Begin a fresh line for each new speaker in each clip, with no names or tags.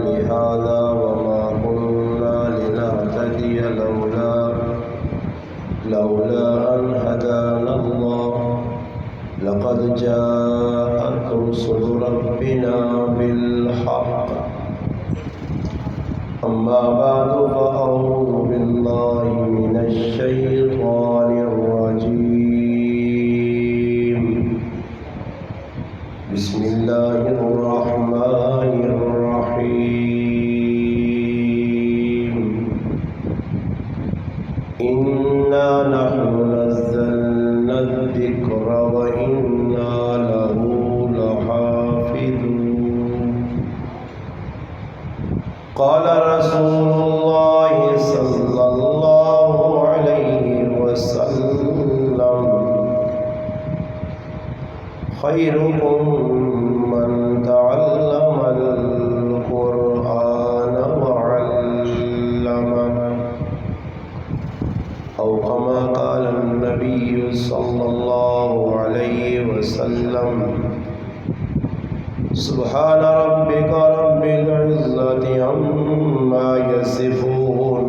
لهذا وما كنا لنهتدي لولا أن هدانا الله لقد جاءت رسل ربنا بالحق أما بعد فأعوذ بالله من الشيطان الرجيم بسم الله الرحمن الرحيم إنا نحن نزلنا الذكر وإنا له لحافظون قال رسول الله صلى الله عليه وسلم خيركم من تعلم القرآن وعلمه أو كما قال النبي صلى الله عليه وسلم سبحان ربك رب العزة عما يصفون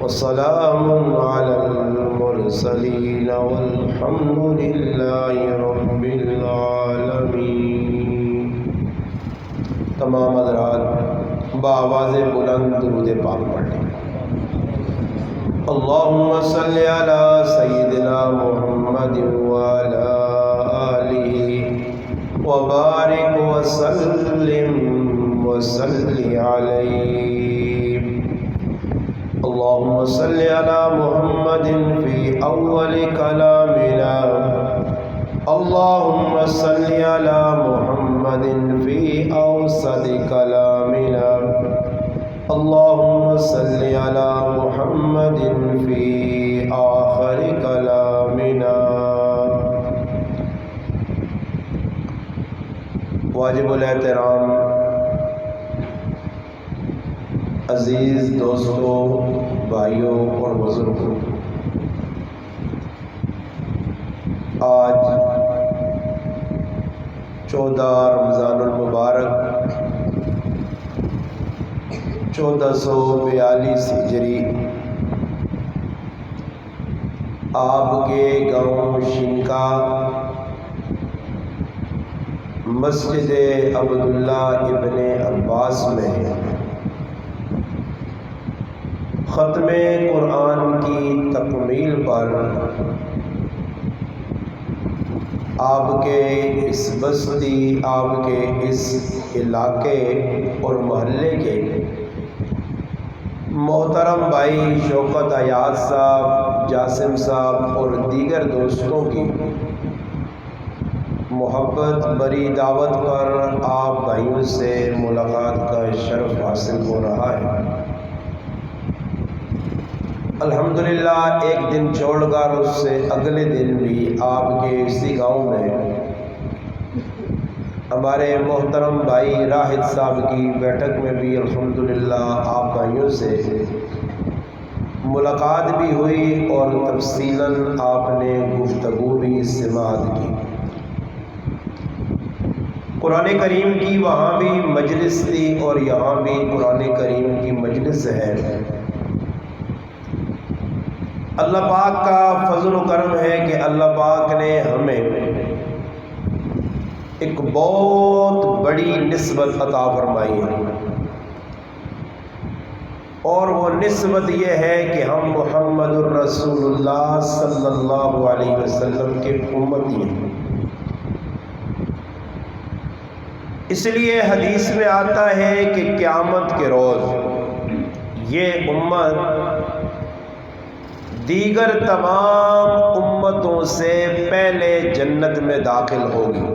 وسلام على المرسلين والحمد لله رب العالمين۔ تمام حضرات بآواز بلند درود پاک پڑھیں۔ اللهم صل على سيدنا محمد وعلى آله وبارك وسلم عليه۔ اللهم صل على محمد في أول كلامنا، اللهم صل على محمد في أوسط كلامنا، اللهم صل على محمد في آخر كلامنا۔ واجب الاحترام عزیز دوستوں، بھائیوں اور بزرگوں، آج 14 رمضان المبارک 1442 ہجری، آپ کے گاؤں شنکا مسجد عبداللہ ابن عباس میں ختم قرآن کی تکمیل پر آپ کے اس بستی، آپ کے اس علاقے اور محلے کے محترم بھائی شوکت ایاز صاحب، جاسم صاحب اور دیگر دوستوں کی محبت بری دعوت پر آپ بھائیوں سے ملاقات کا شرف حاصل ہو رہا ہے۔ الحمدللہ ایک دن چھوڑ کر اس سے اگلے دن بھی آپ کے اسی گاؤں میں ہمارے محترم بھائی راحت صاحب کی بیٹھک میں بھی الحمدللہ آپ بھائیوں سے ملاقات بھی ہوئی اور تفصیلاً آپ نے گفتگو بھی سماعت کی۔ قرآن کریم کی وہاں بھی مجلس تھی اور یہاں بھی قرآن کریم کی مجلس ہے۔ اللہ پاک کا فضل و کرم ہے کہ اللہ پاک نے ہمیں ایک بہت بڑی نسبت عطا فرمائی ہے، اور وہ نسبت یہ ہے کہ ہم محمد الرسول اللہ صلی اللہ علیہ وسلم کے امتی ہیں۔ اس لیے حدیث میں آتا ہے کہ قیامت کے روز یہ امت دیگر تمام امتوں سے پہلے جنت میں داخل ہوگی۔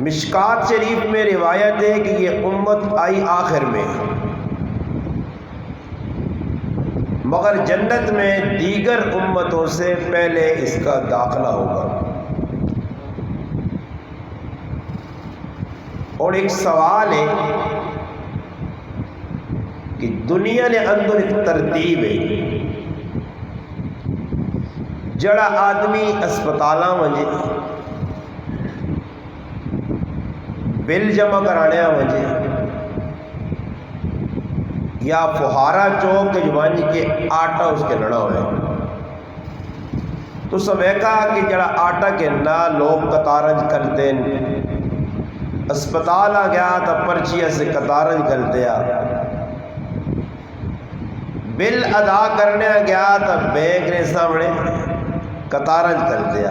مشکات شریف میں روایت ہے کہ یہ امت آئی آخر میں، مگر جنت میں دیگر امتوں سے پہلے اس کا داخلہ ہوگا۔ اور ایک سوال ہے کہ دنیا نے اندر ایک ترتیب ہے، جڑا آدمی اسپتالاں وجے بل جمع کرانے وجے یا فہارا چوک ونج کے آٹا اس کے لڑا ہوئے تو سمیکا کہ جڑا آٹا کے نہ لوگ قطارج کرتے اسپتال آ گیا تو پرچی سے قطارج کرتے بل ادا کرنے گیا تو بینک نے سامنے قطارج کرتے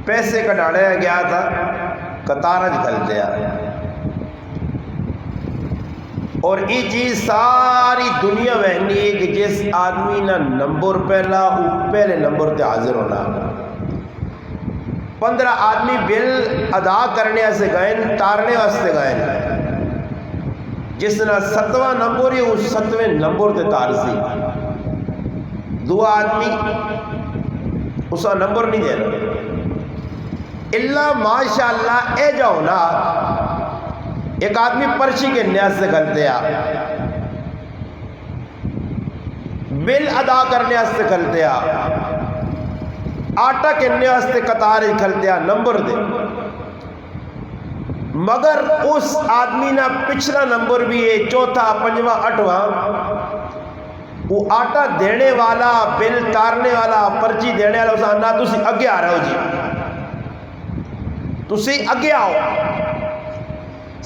پیسے کٹانے گیا تھا قطارج کرتے اور یہ چیز ساری دنیا وہنی ہے کہ جس آدمی نہ نمبر پہلا وہ پہلے نمبر تے حاضر ہونا 15 آدمی بل ادا کرنے سے گئے تارنے واسطے گئے جس نے 7واں نمبر ہی اس 7ویں نمبر تے تار سی 2 آدمی اس کا نمبر نہیں دینا اللہ ماشاءاللہ اے جاؤ نا ایک آدمی پرچی کے نیاز سے کرتے بل ادا کرنے سے کرتے آٹا کہنے واسطے قطار کھلتے نمبر دے مگر اس آدمی نہ پچھلا نمبر بھی ہے 4تھا 5واں 8واں وہ آٹا دینے والا بل تارنے والا پرچی دینے والا اس آنا تسی اگے آ رہے ہو جی تسی اگے آؤ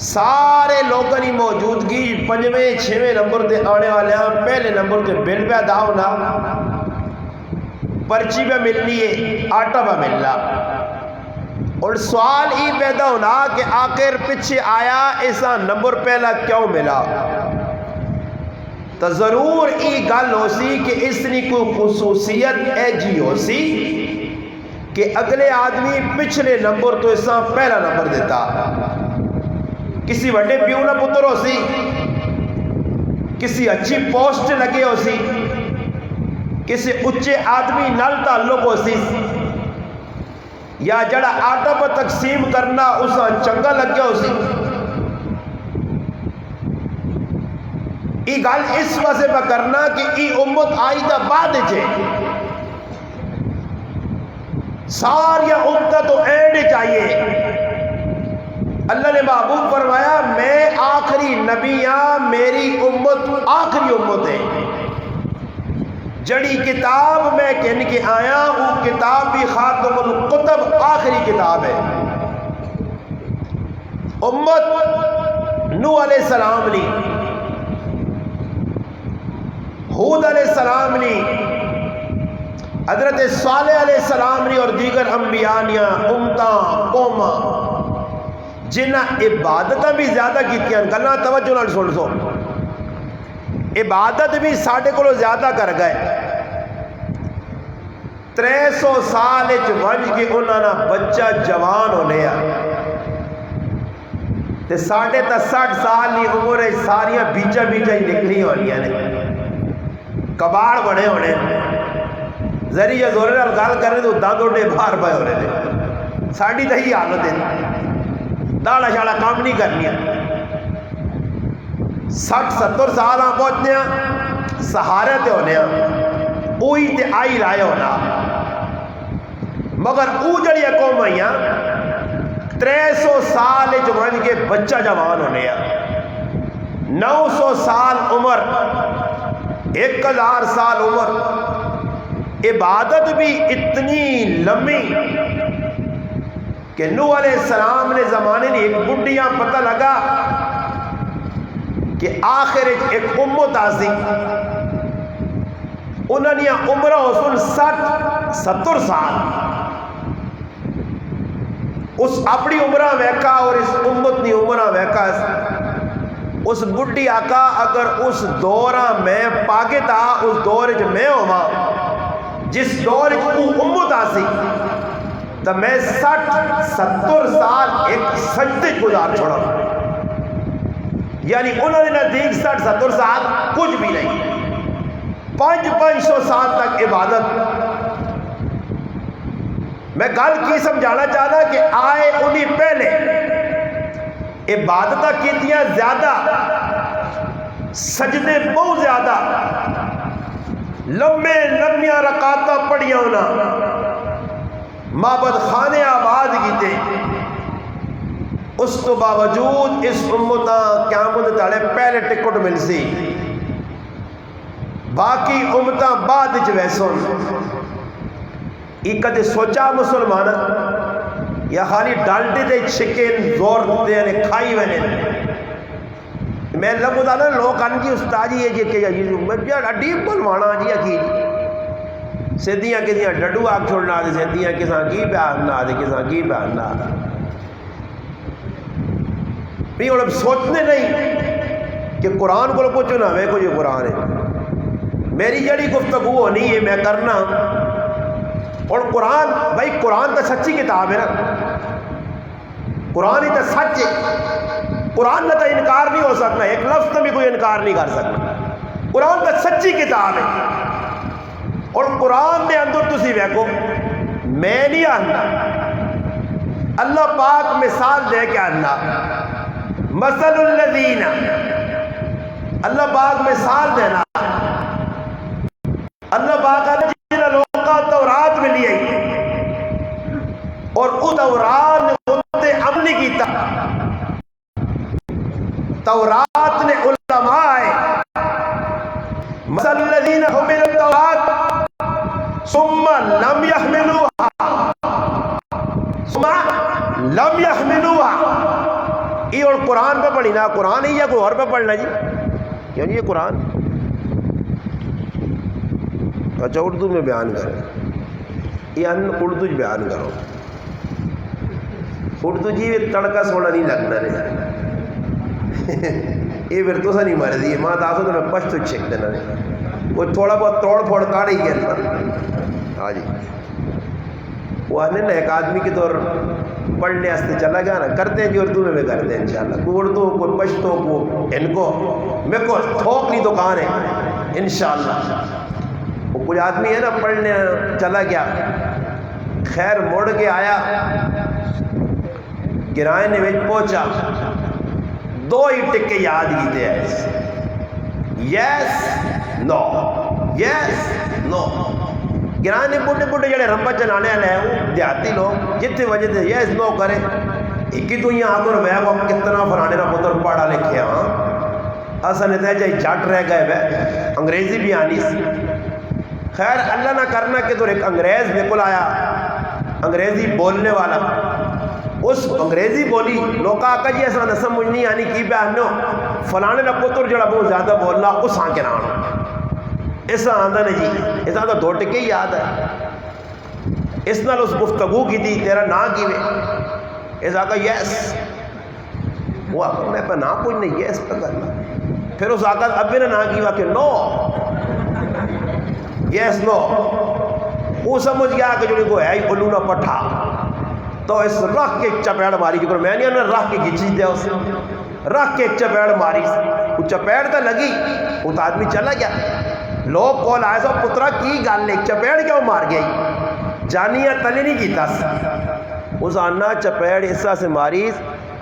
سارے لوگوں کی موجودگی 5ویں 6ویں نمبر تے آنے والے ہیں پہلے نمبر تے بل پہ ادا ہونا پرچی پہ ملنی ہے آٹا پہ ملنا اور سوال ہی پیدا ہونا کہ آخر پیچھے آیا ایسا نمبر پہلا کیوں ملا تو ضرور یہ گل ہو سی کہ اس نے کوئی خصوصیت اے جی ہو سی کہ اگلے آدمی پچھلے نمبر تو ایسا پہلا نمبر دیتا کسی بڑے پیو نہ پتر ہو سی کسی اچھی پوسٹ لگے ہو سی کسی اچھے آدمی نال تعلق ہو سی یا جڑا آٹا پر تقسیم کرنا اسا چنگا لگے ہو سی ای گل اس واسطے پہ کرنا کہ ای امت آئی تا بعد چھے ساریا امت تو اینڈ چاہیے اللہ نے محبوب فرمایا میں آخری نبی ہاں میری امت آخری امت ہے جڑی کتاب میں کہن کے آیا وہ کتاب بھی خاتم الکتب آخری کتاب ہے امت نوح علیہ السلام لی ہود علیہ السلام لی حضرت صالح علیہ السلام لی اور دیگر انبیاء امتاں قوماں جنہ عبادتہ بھی زیادہ کیتیاں گلنا توجہ نہ سن سو عبادت بھی ساڑھے کو زیادہ کر گئے 300 سال ونج کے انہوں نے بچہ جوان ہونے تے 60 سال نہیں عمر ساریاں بیچا بیچا ہی نکلی ہونی نے کباڑ بڑے ہونے ذریعہ زورے نال گل کرنے تو دانت اٹھے باہر پائے ہونے نے ساڑھی تو ہی حالت ہے داڑا شاڑا کام نہیں کرنی 60-70 سال پہنچنے سہارے تے ہونے اوہی تے آئی رائے ہونا مگر او جڑی قوم آئی 300 سال ون کے بچہ جوان ہونے 900 سال عمر 1000 سال عمر عبادت بھی اتنی لمبی کہ نوح علیہ السلام نے زمانے نے ایک بڈیاں پتہ لگا کہ آخر ایک امت آسی انہوں نے عمرہ حسن 60-70 سال اس اپنی عمرہ ویکا اور اس امت نے عمرہ ویکا اس بڈی آقا اگر اس دورہ میں پاگے تا اس دور میں ہوما جس دور کو امت آسی تو میں 60-70 سال ایک سجدے گزار چھوڑا یعنی انہوں نے نزدیک 60-70 سال کچھ بھی نہیں 500 سال تک عبادت میں گل کی سمجھانا چاہتا کہ آئے انہیں پہلے عبادتہ کیتیاں زیادہ سجدے بہت زیادہ لمبے لمبیاں رکعتاں پڑھیاں ہونا معبد خانے آباد کیتے اس تو باوجود اس امتا قیامت تالے پہلے ٹکٹ مل سی، باقی امتا بعد ویسن۔ یہ کدے سوچا مسلمان یا خالی ڈالٹے دے چکن زور دے نے کھائی وینے؟ میں لگو دا نا لوگ ان کی استاجی ہے جی کہ یار اڈیب بلوانا جی اکیل سیدیاں کسیاں ڈڈو آگ چھوڑنا دے، سیدیاں کساں کی پیارنا دے، کساں کی پیارنا دے۔ بھی اور اب سوچنے نہیں کہ قرآن کو پوچھو نا میں کو یہ قرآن ہے، میری جڑی گفتگو ہونی ہے میں کرنا۔ اور قرآن بھائی قرآن تو سچی کتاب ہے نا، قرآن ہی تو سچ ہے، قرآن کا تو انکار نہیں ہو سکتا، ایک لفظ بھی کوئی انکار نہیں کر سکتا۔ قرآن تو سچی کتاب ہے، اور قرآن دے اندر تسی ویکھو میں نہیں آنا، اللہ پاک مثال دے کے آنا، مثل الذین، اللہ پاک مثال دینا، اللہ پاک جنہاں لوگوں کا تورات ملی ہے اور اس تورات نے اتنے عمل نہیں کیتا، تورات نے علماء آئے، مثل الذین حملوا التوراۃ ثم لم يحملوها ثم لم يحملوها۔ یہ اور قرآن پہ پڑھی نا، قرآن ہی یا کوئی اور پہ پڑھنا جی؟ یعنی یہ قرآن اچھا اردو میں بیان کریں، یہ اردو بیان کرو، اردو جی تڑکا سونا نہیں لگنا رہے یہ پھر تو سا نہیں مرضی ہے، ماں تاسو تو میں پشتو چھک دینا رہے، وہ تھوڑا بہت توڑ پھوڑ کاڑی گیا۔ ہاں جی وہ آنے نا ایک آدمی کے طور پڑھنے ہستے چلا گیا نا، کرتے ہیں جی اردو میں کرتے ہیں انشاءاللہ، کوئی اردو کوئی پشتو کو ان کو میں کو تھوک نہیں دکان ہے انشاءاللہ۔ وہ کچھ آدمی ہے نا پڑھنے چلا گیا، خیر مڑ کے آیا، کرائے نے وچ پہنچا، دو ہی ٹکے یاد کیتے ہیں، یس نو، یس نو۔ گرانے بڑھے بڑھے جڑے رمبا چلانے والے ہیں وہ دیہاتی لوگ جتنے وجہ سے یس نو کرے، ایک ہی تو یہاں آگر میں وہ کتنا فرانے نہ پتر پڑھا لکھے ہاں اصل نتیجہ جٹ رہ گئے بے، انگریزی بھی آنی سی۔ خیر اللہ نہ کرنا کہ تو ایک انگریز نکل آیا، انگریزی بولنے والا، اس انگریزی بولی لوگ آقا جی ایسا نہ سمجھ نہیں آنی کی بیانو فلانے نہ پتر جڑا بہت زیادہ بولنا اس ہاں کے نام ایسا آندہ نہیں جی، ایسا تو دو ٹکے ہی یاد ہے، اس نال اس گفتگو کی دی تیرا نا کی وے، ایسا آقا یس، وہ آقا میں پہ نا پوچھ نہیں یس پہ کرنا، پھر اس آقا اب بھی نا کی وے کہ نو، یس نو، وہ سمجھ گیا کہ جو کو ہے ہی بلونا پٹھا، تو اس رکھ کے چپیڑ ماری جو میں نہیں انہیں رکھ کے گھچی دیا اس رکھ کے چپیڑ ماری، وہ چپیڑ تو لگی، وہ تو آدمی چلا گیا، لوگ کول آئے سو پترا کی گال لے چپیڑ کیوں مار گئی، جانیہ تلی نہیں کیتا اس آنا چپیڑ حصہ سے ماریس،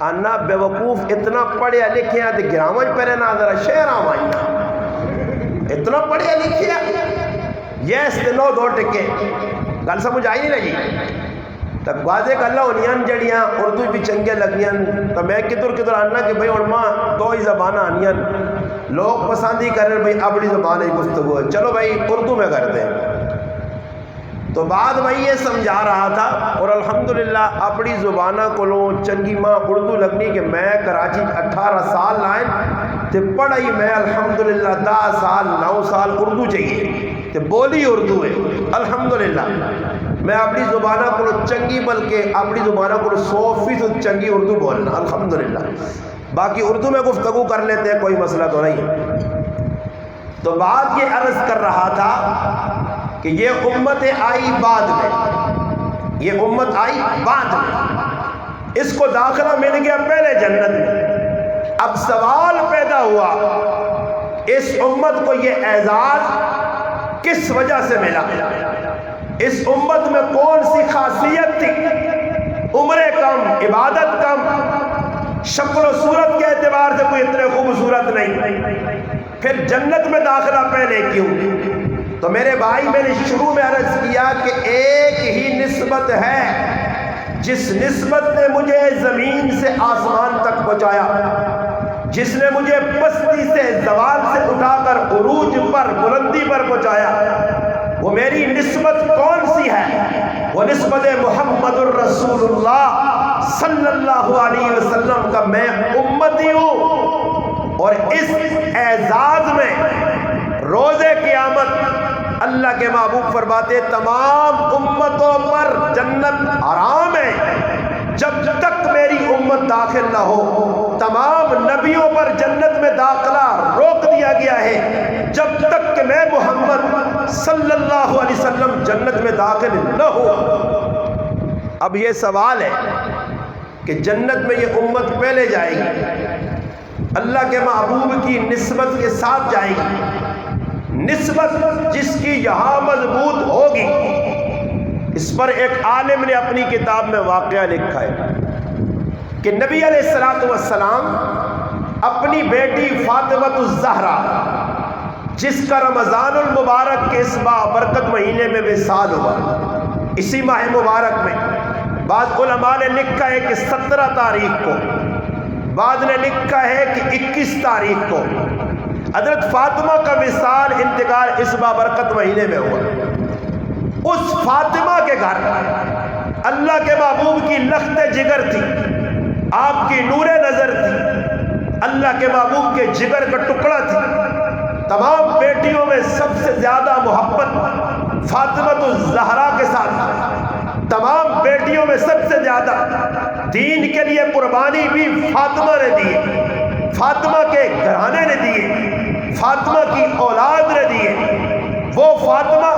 آنا بے وقوف اتنا پڑھے لکھے ہیں تے گرامج پہنے نا ذرا شہر آمائنا، اتنا پڑھے لکھے ہیں یس تے نو دو ٹکے، گل سمجھ آئی نہیں لگی تک واضح کہ اللہ انیان جڑیاں اردو بھی چنگے لگیاں، تو میں کدھر آنا کہ بھئی علماء دو ہی زبانہ آنیاں، لوگ پسندی کریں بھئی اپنی زبان ہی گفتگو ہے، چلو بھئی اردو میں کرتے ہیں۔ تو بعد بھئی یہ سمجھا رہا تھا اور الحمدللہ اپنی زبانہ کو لو چنگی ماں اردو لگنی کہ میں کراچی 18 سال لائن تے پڑھائی میں الحمدللہ 10 سال 9 سال اردو چاہیے تے بولی اردو ہے الحمدللہ، میں اپنی زبانہ کو چنگی بلکہ اپنی زبانہ کو 100% چنگی اردو بولنا الحمدللہ، باقی اردو میں گفتگو کر لیتے ہیں کوئی مسئلہ تو نہیں۔ تو بات یہ عرض کر رہا تھا کہ یہ امت آئی بعد میں، یہ امت آئی بعد میں، اس کو داخلہ مل گیا پہلے جنت میں، اب سوال پیدا ہوا اس امت کو یہ اعزاز کس وجہ سے ملا، اس امت میں کون سی خاصیت تھی، عمریں کم، عبادت کم، شکل و صورت کے اعتبار سے کوئی اتنے خوبصورت نہیں، پھر جنت میں داخلہ پہلے کیوں؟ تو میرے بھائی میں نے شروع میں عرض کیا کہ ایک ہی نسبت ہے جس نسبت نے مجھے زمین سے آسمان تک پہنچایا، جس نے مجھے پستی سے زوال سے اٹھا کر عروج پر بلندی پر پہنچایا، وہ میری نسبت کون سی ہے؟ وہ نسبت محمد الرسول اللہ صلی اللہ علیہ وسلم کا میں امتی ہوں۔ اور اس اعزاز میں روز قیامت اللہ کے محبوب فرماتے تمام امتوں پر جنت حرام ہے جب تک میری امت داخل نہ ہو، تمام نبیوں پر جنت میں داخلہ روک دیا گیا ہے جب تک کہ میں محمد صلی اللہ علیہ وسلم جنت میں داخل نہ ہو۔ اب یہ سوال ہے کہ جنت میں یہ امت پہلے جائے گی، اللہ کے محبوب کی نسبت کے ساتھ جائے گی، نسبت جس کی یہاں مضبوط ہوگی۔ اس پر ایک عالم نے اپنی کتاب میں واقعہ لکھا ہے کہ نبی علیہ السلام اپنی بیٹی فاطمہ الزہرا، جس کا رمضان المبارک کے اس بابرکت مہینے میں وصال ہوا، اسی ماہ مبارک میں، بعض علماء نے لکھا ہے کہ 17 تاریخ کو، بعض نے لکھا ہے کہ 21 تاریخ کو حضرت فاطمہ کا وصال انتقال اس بابرکت مہینے میں ہوا۔ اس فاطمہ کے گھر اللہ کے محبوب کی لخت جگر تھی، آپ کی نور نظر تھی، اللہ کے محبوب کے جگر کا ٹکڑا تھی۔ تمام بیٹیوں میں سب سے زیادہ محبت فاطمہ الزہرا کے ساتھ، تمام بیٹیوں میں سب سے زیادہ دین کے لیے قربانی بھی فاطمہ نے دی، فاطمہ کے گھرانے نے دیے، فاطمہ کی اولاد نے دیے۔ وہ فاطمہ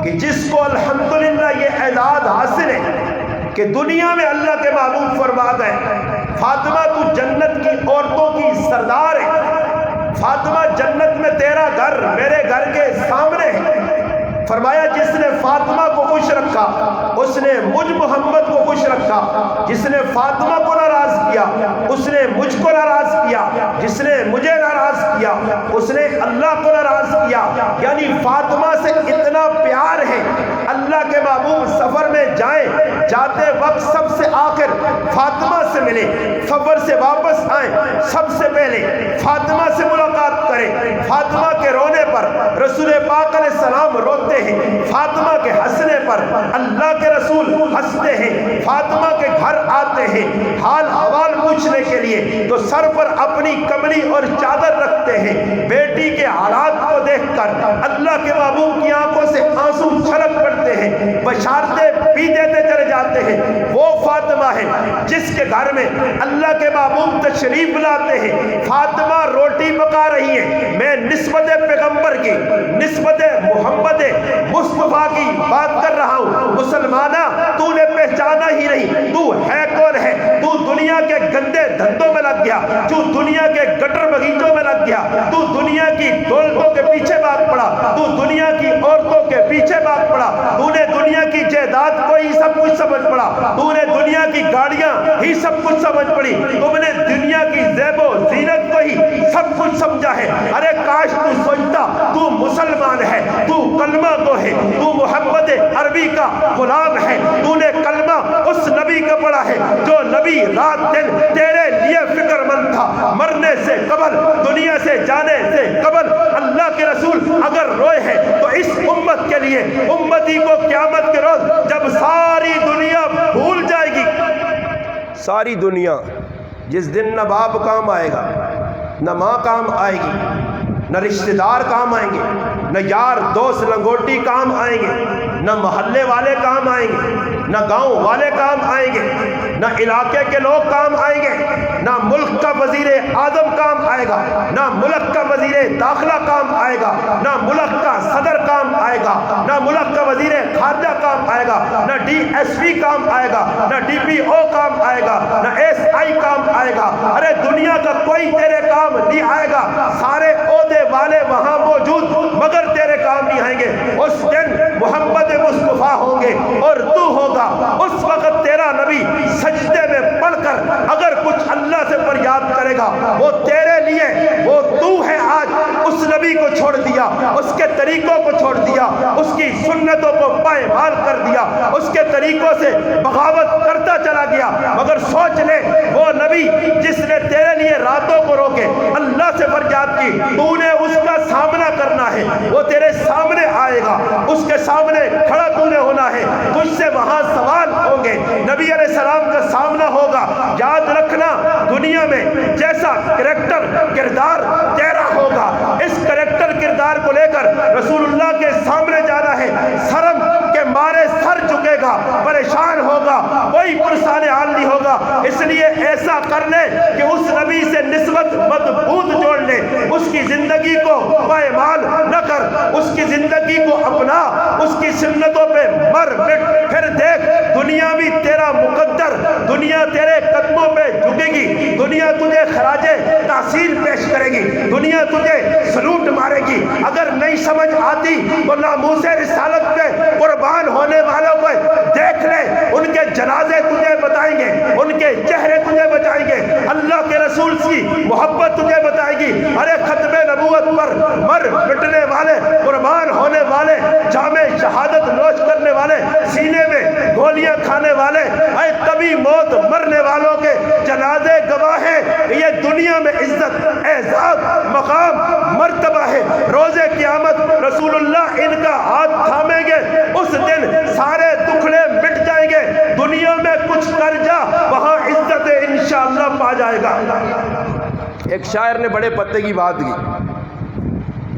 کہ جس کو الحمدللہ یہ اعزاز حاصل ہے کہ دنیا میں اللہ کے محبوب فرما گئے فاطمہ تو جنت کی عورتوں کی سردار ہے، فاطمہ جنت میں تیرا گھر میرے گھر کے سامنے ہے۔ فرمایا جس نے فاطمہ کو خوش رکھا اس نے مجھ محمد کو خوش رکھا، جس نے فاطمہ کو ناراض کیا اس نے مجھ کو ناراض کیا، جس نے مجھے ناراض کیا اس نے اللہ کو ناراض کیا۔ یعنی فاطمہ سے اتنا پیار ہے، اللہ کے محبوب سفر میں جائیں، جاتے وقت سب سے آخر فاطمہ سے ملے، سفر سے واپس آئیں سب سے پہلے فاطمہ سے ملاقات کریں۔ فاطمہ کے رونے پر رسول پاک علیہ السلام روتے ہیں، فاطمہ کے ہنسنے پر اللہ کے رسول ہنستے ہیں، فاطمہ کے گھر آتے ہیں حال احوال پوچھنے کے لیے تو سر پر اپنی کملی اور چادر رکھتے ہیں۔ بیٹی کے حالات کو دیکھ کر اللہ کے محبوب کی آنکھوں سے آنسو چھلک پڑتے ہیں، بشارتیں بھی دیتے چلے جاتے ہیں۔ وہ فاطمہ ہے جس کے گھر میں اللہ کے محبوب تشریف لاتے ہیں، فاطمہ روٹی پکا رہی ہے، میں نسبت پیغمبر کی، نسبت محمد مصطفیٰ کی بات کر رہا ہوں۔ مسلمانہ تو نے پہچانا ہی نہیں تو ہے کون ہے؟ تو دنیا کے گندے دھندوں میں لگ گیا، تو دنیا کے گٹر بغیچوں میں لگ گیا، تو دنیا کی دولتوں کے پیچھے بھاگ پڑا، تو دنیا کی عورتوں کے پیچھے بھاگ پڑا، تو نے دنیا کی جائیداد کو ہی سب کچھ سمجھ پڑا، تو نے دنیا کی گاڑیاں ہی سب کچھ سمجھ پڑی، تم نے دنیا کی زیب و زینت کو ہی سب کچھ سمجھا ہے۔ ارے کاش تو سوچتا تو مسلمان ہے، تو کلمہ کو ہے، تو محمد عربی کا غلام ہے، تو نے کلمہ اس نبی کا پڑھا ہے جو نبی رات دن تیرے لیے فکر مند تھا، مرنے سے قبل، دنیا سے جانے سے قبل۔ اللہ کے رسول اگر روئے ہیں تو اس امت کے لیے، امتی کو قیامت کے روز جب ساری دنیا بھول جائے گی، ساری دنیا جس دن نہ باپ کام آئے گا، نہ ماں کام آئے گی، نہ رشتہ دار کام آئیں گے، نہ یار دوست لنگوٹی کام آئیں گے، نہ محلے والے کام آئیں گے، نہ گاؤں والے کام آئیں گے، نہ علاقے کے لوگ کام آئیں گے، نہ ملک کا وزیر اعظم کام آئے گا، نہ ملک کا وزیر داخلہ کام آئے گا، نہ ملک کا صدر کام آئے گا، نہ ملک کا وزیر خارجہ کام آئے گا، نہ ڈی ایس پی کام آئے گا، نہ ڈی پی او کام آئے گا، نہ ایس آئی کام آئے گا۔ ارے دنیا کا کوئی تیرے کام نہیں آئے گا، سارے عہدے والے وہاں موجود مگر تیرے کام نہیں آئیں گے۔ اس دن محمد مصطفیٰ ہوں گے اور تو ہوگا، اس وقت تیرا نبی سجدے میں پڑھ کر اگر کچھ اللہ سے فریاد کرے گا وہ تیرے لیے، وہ تو ہے آج اس نبی کو چھوڑ دیا، اس کے طریقوں کو چھوڑ دیا، اس کی سنتوں کو پائمال کر دیا، اس کے طریقوں سے بغاوت کرتا چلا گیا۔ مگر سوچ لے وہ نبی جس نے تیرے لیے راتوں کو روکے، اللہ سے فریاد کی، تو نے اس کا سامنا کرنا ہے، وہ تیرے سامنے آئے گا، اس کے سامنے کھڑا تو نے ہونا ہے، تجھ سے وہاں سوال ہوں گے، نبی علیہ السلام کا سامنا ہوگا۔ یاد رکھنا دنیا میں جیسا کریکٹر کردار تیرا ہوگا، اس کریکٹر کردار کو لے کر رسول اللہ کے سامنے جانا ہے، شرم کے مارے سر جھکے گا، پریشان ہوگا، کوئی پرسان حال نہیں ہوگا۔ اس لیے ایسا کر لے کہ اس نبی سے نسبت مضبوط جوڑ لے، اس کی زندگی کو پائمال نہ کر، اس کی زندگی کو اپنا، اس کی سنتوں پہ مر مٹ، پھر دیکھ دنیا بھی تیرا مقدر، دنیا تیرے قدموں پہ جھکے گی، دنیا تجھے خراج تحسین پیش کرے گی، دنیا تجھے سلوٹ مارے گی۔ اگر نہیں سمجھ آتی تو ناموس رسالت پہ قربان ہونے والوں کو دیکھ لے، ان کے جنازے تجھے بتائیں گے، ان کے چہرے تجھے بتائیں گے، اللہ کے رسول کی محبت تجھے بتائے گی۔ ارے ختم نبوت پر مر مٹنے والے، قربان ہونے والے، جام شہادت نوش کرنے والے، سینے میں گولیاں کھانے والے، اے تبھی موت مرنے والوں کے جنازے گواہ ہیں۔ یہ دنیا میں عزت، اعزاز، مقام، مرتبہ ہے۔ روز قیامت رسول اللہ ان کا ہاتھ تھامیں گے، اس دن سارے دکھڑے مٹ جائیں گے، دنیا میں کچھ کر جا، وہاں عزت انشاءاللہ پا جائے گا۔ ایک شاعر نے بڑے پتے کی بات کی،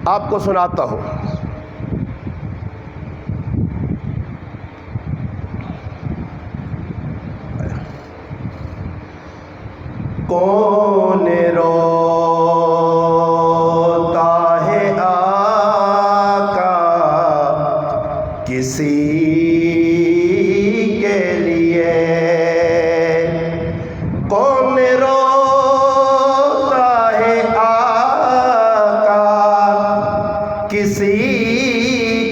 آپ کو سناتا ہوں۔ کون روتا ہے آقا کسی کے لیے، کون روتا ہے آقا کسی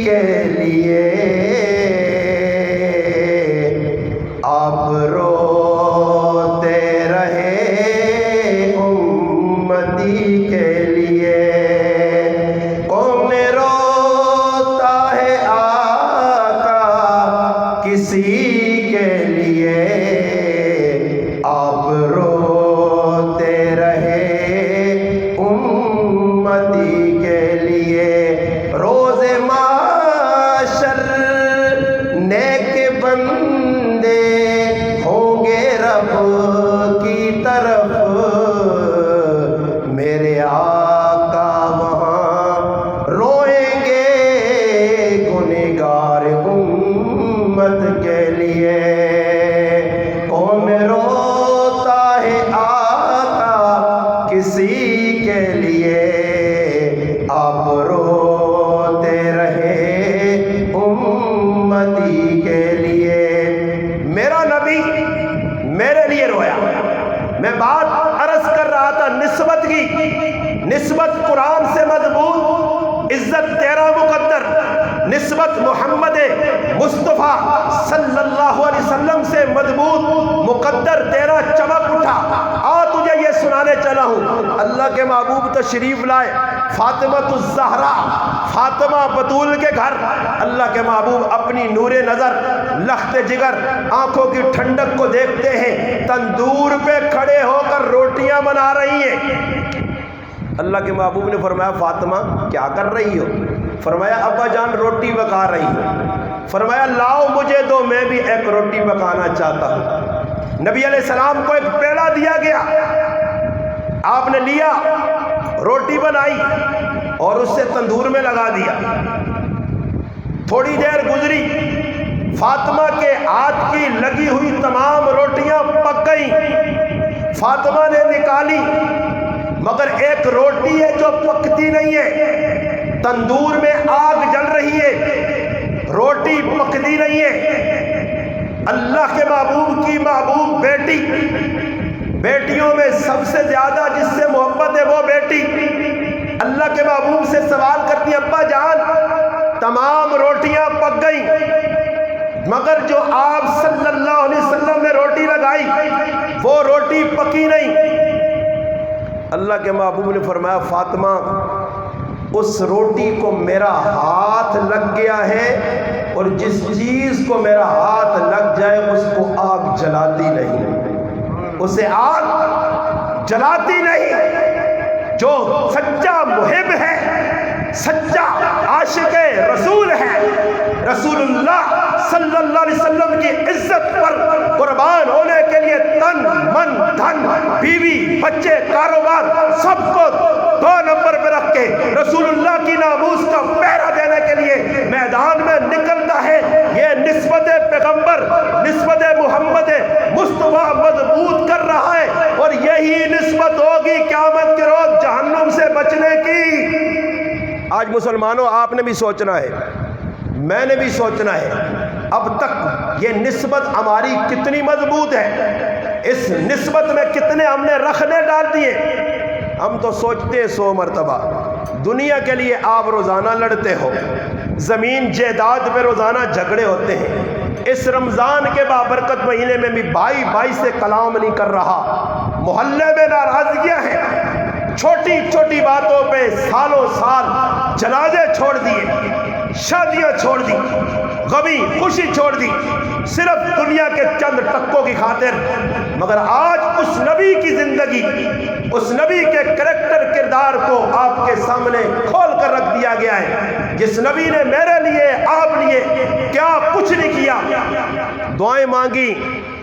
کے لیے، آپ روتے رہے کے لیے، کون روتا ہے آقا کسی کے لیے، آپ روتے رہے امتی کے لیے۔ روز معاشر نیک بندے ہوں گے رب کی طرف، میرے آقا وہاں روئیں گے گنہگار امت کے لیے۔ کون روتا ہے آقا کسی کے لیے، آپ روتے رہے امتی کے لیے۔ میرا نبی میرے لیے رویا۔ میں بات عرض کر رہا تھا نسبت کی، نسبت قرآن سے مضبوط، عزت تیرا مقدر، نسبت محمد مصطفیٰ صلی اللہ علیہ وسلم سے مضبوط، مقدر تیرا چمک اٹھا۔ تجھے یہ سنانے چلا ہوں، اللہ کے محبوب تشریف لائے فاطمہ الزہرا، فاطمہ بطول کے گھر۔ اللہ کے محبوب اپنی نور نظر، لخت جگر، آنکھوں کی ٹھنڈک کو دیکھتے ہیں، تندور پہ کھڑے ہو کر روٹیاں بنا رہی ہیں۔ اللہ کے محبوب نے فرمایا فاطمہ کیا کر رہی ہو؟ فرمایا ابا جان روٹی پکا رہی ہوں۔ فرمایا لاؤ مجھے دو، میں بھی ایک روٹی پکانا چاہتا ہوں۔ نبی علیہ السلام کو ایک پیڑا دیا گیا، آپ نے لیا، روٹی بنائی اور اس سے تندور میں لگا دیا۔ تھوڑی دیر گزری، فاطمہ کے ہاتھ کی لگی ہوئی تمام روٹیاں پک گئیں۔ فاطمہ نے نکالی، مگر ایک روٹی ہے جو پکتی نہیں ہے، تندور میں آگ جل رہی ہے، روٹی پکتی نہیں ہے۔ اللہ کے محبوب کی محبوب بیٹی، بیٹیوں میں سب سے زیادہ جس سے محبت ہے وہ بیٹی، اللہ کے محبوب سے سوال کرتی ابا جان تمام روٹیاں پک گئیں، مگر جو آپ صلی اللہ علیہ وسلم نے روٹی لگائی وہ روٹی پکی نہیں۔ اللہ کے محبوب نے فرمایا فاطمہ اس روٹی کو میرا ہاتھ لگ گیا ہے اور جس چیز کو میرا ہاتھ لگ جائے اس کو آگ جلاتی نہیں، اسے آگ جلاتی نہیں۔ جو سچا محب ہے، سچا عاشق رسول ہے، رسول اللہ صلی اللہ علیہ وسلم کی عزت پر قربان ہونے کے لیے تن من دھن بیوی بچے کاروبار سب کو 2 نمبر پہ رکھ کے رسول اللہ کی ناموس کا پہرا دینے کے لیے میدان میں نکلتا ہے۔ یہ نسبت پیغمبر، نسبت محمد مصطفیٰ مضبوط کر رہا ہے، اور یہی نسبت ہوگی قیامت کے روز جہنم سے بچنے کی۔ آج مسلمانوں آپ نے بھی سوچنا ہے، میں نے بھی سوچنا ہے، اب تک یہ نسبت ہماری کتنی مضبوط ہے، اس نسبت میں کتنے ہم نے رخنے ڈال دیے۔ ہم تو سوچتے 100 مرتبہ، دنیا کے لیے آپ روزانہ لڑتے ہو، زمین جائیداد پہ روزانہ جھگڑے ہوتے ہیں، اس رمضان کے بابرکت مہینے میں بھی بھائی سے کلام نہیں کر رہا، محلے میں ناراضگیاں ہیں، چھوٹی چھوٹی باتوں پہ سالوں سال جنازے چھوڑ دیے، شادیاں چھوڑ دی، غمی خوشی چھوڑ دی، صرف دنیا کے چند ٹکوں کی خاطر۔ مگر آج اس نبی کی زندگی، اس نبی کے کریکٹر کردار کو آپ کے سامنے کھول کر رکھ دیا گیا ہے۔ جس نبی نے میرے لیے آپ لیے کیا کچھ نہیں کیا، دعائیں مانگی،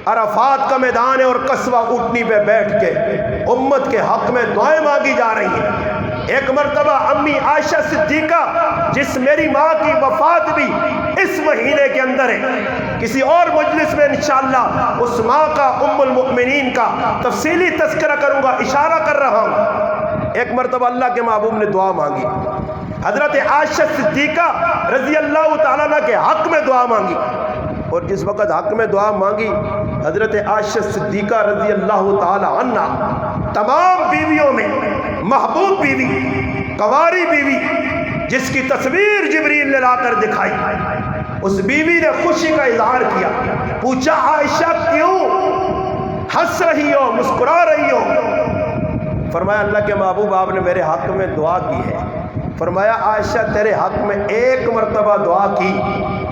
عرفات کا میدان ہے اور قصوہ اونٹنی پہ بیٹھ کے امت کے حق میں دعائیں مانگی جا رہی ہیں۔ ایک مرتبہ امی عائشہ صدیقہ، جس میری ماں کی وفات بھی اس مہینے کے اندر ہے، کسی اور مجلس میں انشاءاللہ اس ماں کا، ام المؤمنین کا تفصیلی تذکرہ کروں گا، اشارہ کر رہا ہوں۔ ایک مرتبہ اللہ کے محبوب نے دعا مانگی، حضرت عائشہ صدیقہ رضی اللہ تعالیٰ عنہ کے حق میں دعا مانگی، اور جس وقت حق میں دعا مانگی حضرت عائشہ صدیقہ رضی اللہ تعالی عنہ تمام بیویوں میں محبوب بیوی، کنواری بیوی، جس کی تصویر جبریل نے لا کر دکھائی، اس بیوی نے خوشی کا اظہار کیا، پوچھا عائشہ کیوں ہنس رہی ہو، مسکرا رہی ہو؟ فرمایا اللہ کے محبوب آپ نے میرے حق میں دعا کی ہے۔ فرمایا عائشہ تیرے حق میں 1 مرتبہ دعا کی،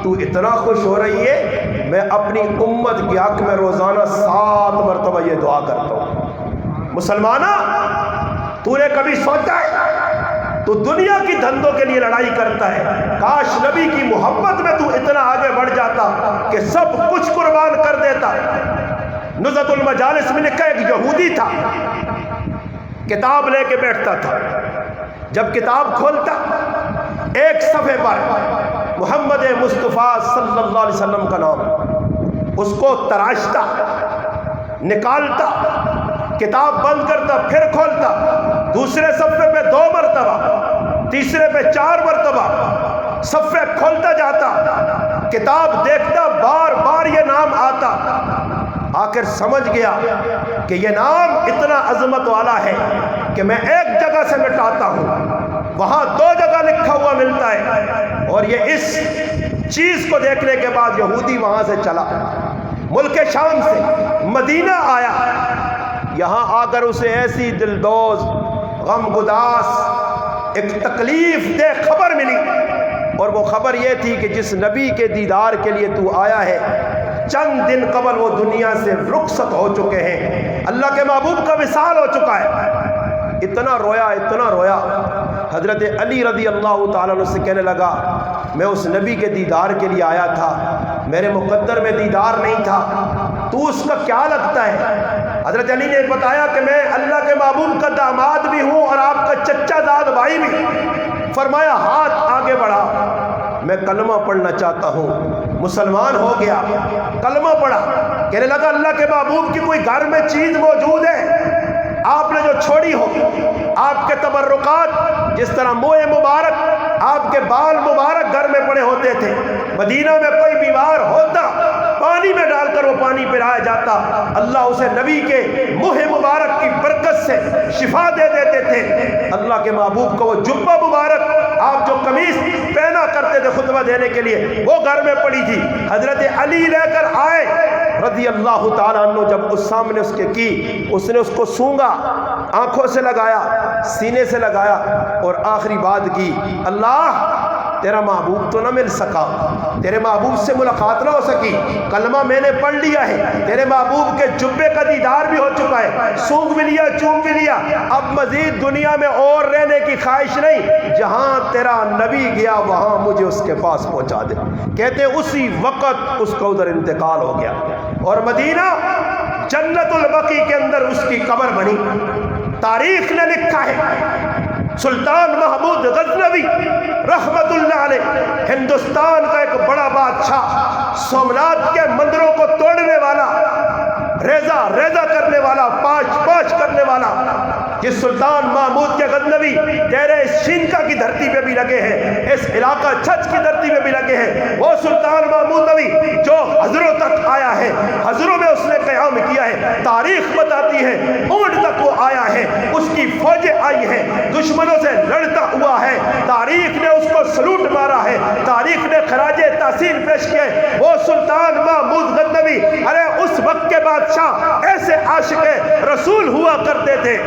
تو اتنا خوش ہو رہی ہے، میں اپنی امت کے حق میں روزانہ 7 مرتبہ یہ دعا کرتا ہوں۔ مسلمانہ، تو نے کبھی سوچا ہے تو دنیا کی دھندوں کے لیے لڑائی کرتا ہے، کاش نبی کی محبت میں تو اتنا آگے بڑھ جاتا کہ سب کچھ قربان کر دیتا۔ نزہۃ المجالس میں لکھا ایک یہودی تھا، کتاب لے کے بیٹھتا تھا، جب کتاب کھولتا ایک صفحے پر محمد مصطفیٰ صلی اللہ علیہ وسلم کا نام، اس کو تراشتا، نکالتا، کتاب بند کرتا، پھر کھولتا، دوسرے صفحے پہ 2 مرتبہ، تیسرے پہ 4 مرتبہ، صفحے کھولتا جاتا، کتاب دیکھتا، بار بار یہ نام آتا۔ آخر سمجھ گیا کہ یہ نام اتنا عظمت والا ہے کہ میں ایک جگہ سے مٹاتا ہوں، وہاں 2 جگہ لکھا ہوا ملتا ہے، اور یہ اس چیز کو دیکھنے کے بعد یہودی وہاں سے چلا، ملک شام سے مدینہ آیا، یہاں آ کر اسے ایسی دلدوز، غم گداس، ایک تکلیف دہ خبر ملی، اور وہ خبر یہ تھی کہ جس نبی کے دیدار کے لیے تو آیا ہے، چند دن قبل وہ دنیا سے رخصت ہو چکے ہیں، اللہ کے محبوب کا وصال ہو چکا ہے۔ اتنا رویا، اتنا رویا، حضرت علی رضی اللہ تعالیٰ عنہ سے کہنے لگا میں اس نبی کے دیدار کے لیے آیا تھا، میرے مقدر میں دیدار نہیں تھا، تو اس کا کیا لگتا ہے؟ حضرت علی نے بتایا کہ میں اللہ کے محبوب کا داماد بھی ہوں اور آپ کا چچا زاد بھائی بھی۔ فرمایا ہاتھ آگے بڑھا، میں کلمہ پڑھنا چاہتا ہوں۔ مسلمان ہو گیا، کلمہ پڑھا، کہنے لگا اللہ کے محبوب کی کوئی گھر میں چیز موجود ہے آپ نے جو چھوڑی ہو، آپ کے تبرکات، جس طرح منہ مبارک، آپ کے بال مبارک گھر میں پڑے ہوتے تھے، مدینہ میں کوئی بیمار ہوتا پانی میں ڈال کر وہ پانی پلایا جاتا، اللہ اسے نبی کے منہ مبارک کی برکت سے شفا دے دیتے تھے۔ اللہ کے محبوب کو وہ جبہ مبارک، آپ جو قمیص پہنا کرتے تھے خطبہ دینے کے لیے، وہ گھر میں پڑی تھی، حضرت علی لے کر آئے رضی اللہ تعالیٰ عنہ، جب اس سامنے اس کے کی، اس نے اس کو سونگا، آنکھوں سے لگایا، سینے سے لگایا، اور آخری بات کی، اللہ تیرا محبوب تو نہ مل سکا، تیرے محبوب سے ملاقات نہ ہو سکی، کلمہ میں نے پڑھ لیا ہے، تیرے محبوب کے جبے کا دیدار بھی ہو چکا ہے، سونگ بھی لیا، چوم بھی لیا، اب مزید دنیا میں اور رہنے کی خواہش نہیں، جہاں تیرا نبی گیا وہاں مجھے اس کے پاس پہنچا دے۔ کہتے ہیں اسی وقت اس کا ادھر انتقال ہو گیا، اور مدینہ جنت البقیع کے اندر اس کی قبر بنی۔ تاریخ نے لکھا ہے سلطان محمود غزنوی رحمت اللہ علیہ، ہندوستان کا ایک بڑا بادشاہ، سومناتھ کے مندروں کو توڑنے والا، ریزہ ریزہ کرنے والا، پاش پاش کرنے والا، جس سلطان محمود کے غزنوی تیرے شینکا کی دھرتی پہ بھی لگے ہیں، اس علاقہ چھچ کی دھرتی پہ بھی لگے ہیں، وہ سلطان محمود نبی جو حضروں تک آیا ہے، حضروں میں اس نے قیام کیا ہے، تاریخ بتاتی ہے اونٹ تک وہ آیا ہے، اس کی فوجیں آئی ہیں، دشمنوں سے لڑتا ہوا ہے، تاریخ نے اس کو سلوٹ مارا ہے، تاریخ نے خراج تحسین پیش کیے۔ وہ سلطان محمود غزنوی، ارے اس وقت کے بادشاہ ایسے عاشق رسول ہوا کرتے تھے،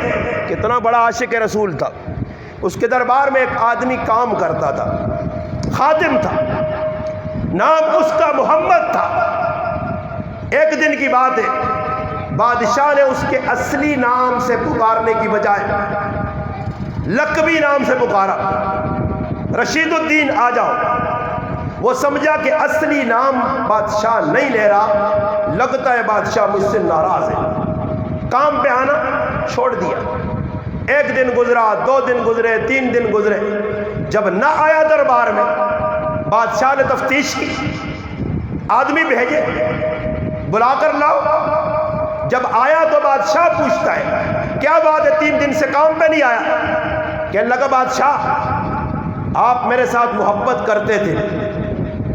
کتنا بڑا عاشق رسول تھا۔ اس کے دربار میں ایک آدمی کام کرتا تھا، خادم تھا، نام اس کا محمد تھا۔ ایک دن کی بات ہے، بادشاہ نے اس کے اصلی نام سے پکارنے کی بجائے لقبی نام سے پکارا، رشید الدین آ جاؤ۔ وہ سمجھا کہ اصلی نام بادشاہ نہیں لے رہا، لگتا ہے بادشاہ مجھ سے ناراض ہے، کام پہ آنا چھوڑ دیا۔ ایک دن گزرا، 2 دن گزرے، 3 دن گزرے، جب نہ آیا دربار میں، بادشاہ نے تفتیش کی، آدمی بھیجے بلا کر لاؤ۔ جب آیا تو بادشاہ پوچھتا ہے کیا بات ہے 3 دن سے کام پہ نہیں آیا؟ کہنے لگا بادشاہ آپ میرے ساتھ محبت کرتے تھے،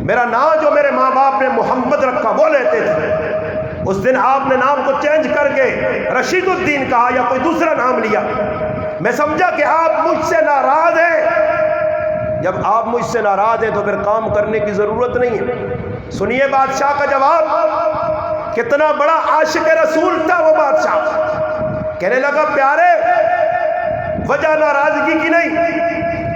میرا نام جو میرے ماں باپ نے محمد رکھا وہ لیتے تھے، اس دن آپ نے نام کو چینج کر کے رشید الدین کہا یا کوئی دوسرا نام لیا، میں سمجھا کہ آپ مجھ سے ناراض ہیں۔ جب آپ مجھ سے ناراض ہیں تو پھر کام کرنے کی ضرورت نہیں ہے۔ سنیے بادشاہ کا جواب، کتنا بڑا عاشق رسول تھا وہ بادشاہ۔ کہنے لگا پیارے، وجہ ناراضگی کی نہیں،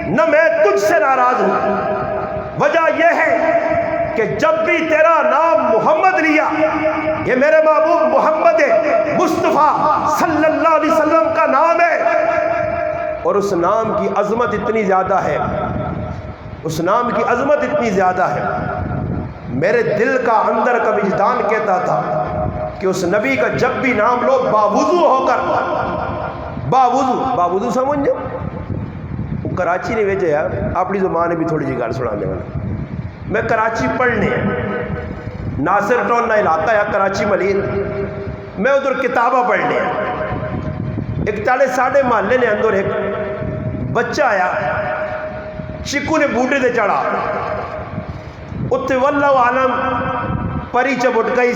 نہ میں تجھ سے ناراض ہوں، وجہ یہ ہے کہ جب بھی تیرا نام محمد لیا، یہ میرے محبوب محمد مصطفیٰ صلی اللہ علیہ وسلم کا نام ہے، اور اس نام کی عظمت اتنی زیادہ ہے، اس نام کی عظمت اتنی زیادہ ہے، میرے دل کا اندر کا وجدان کہتا تھا کہ اس نبی کا جب بھی نام لو باوضو ہو کر، باوضو سمجھو، وہ کراچی نے بھیجے یار، اپنی زبان بھی تھوڑی جی گل سنانے والا۔ میں کراچی پڑھنے ناصر ٹون نہ علاقہ ہے کراچی ملیر، میں ادھر کتابہ پڑھنے، ایک تالے ساڑھے محلے نے اندر ایک بچہ آیا، چکو نے بوٹے دے چڑھا، اتنے واللہ عالم پری چبٹ گئی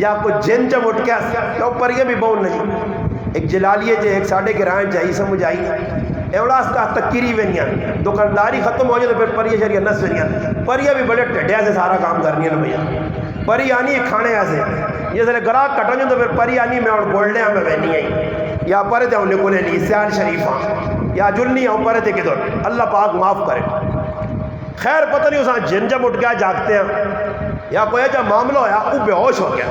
یا کوئی جن چبٹ گیا، تو پریہ بھی بہن نہیں، ایک جلالیے جے ایک ساڑھے کے رائن چاہیے سمجھ آئی ایوڑا اس کا تکیری وینیاں، دکانداری ختم ہو جائے تو پھر پریہ شریعہ نس وینیاں، پریہ بھی بڑے ٹھڈیا سے سارا کام کرنی ہے بھیا، پری آنی ہے کھانے ایسے، یہ سارے گراہ کٹو جو تو پھر پری آنی میں اور گولڈے ہمیں وینی آئی، یا پرے تھے انہیں کولے لی سیال شریفہ، یا جلنی ہوں پرے تھے کدھر، اللہ پاک معاف کرے۔ خیر پتہ نہیں اساں جن جب اٹھ گیا جاگتے ہیں، یا کوئی ایجا معاملہ ہویا وہ بے ہوش ہو گیا،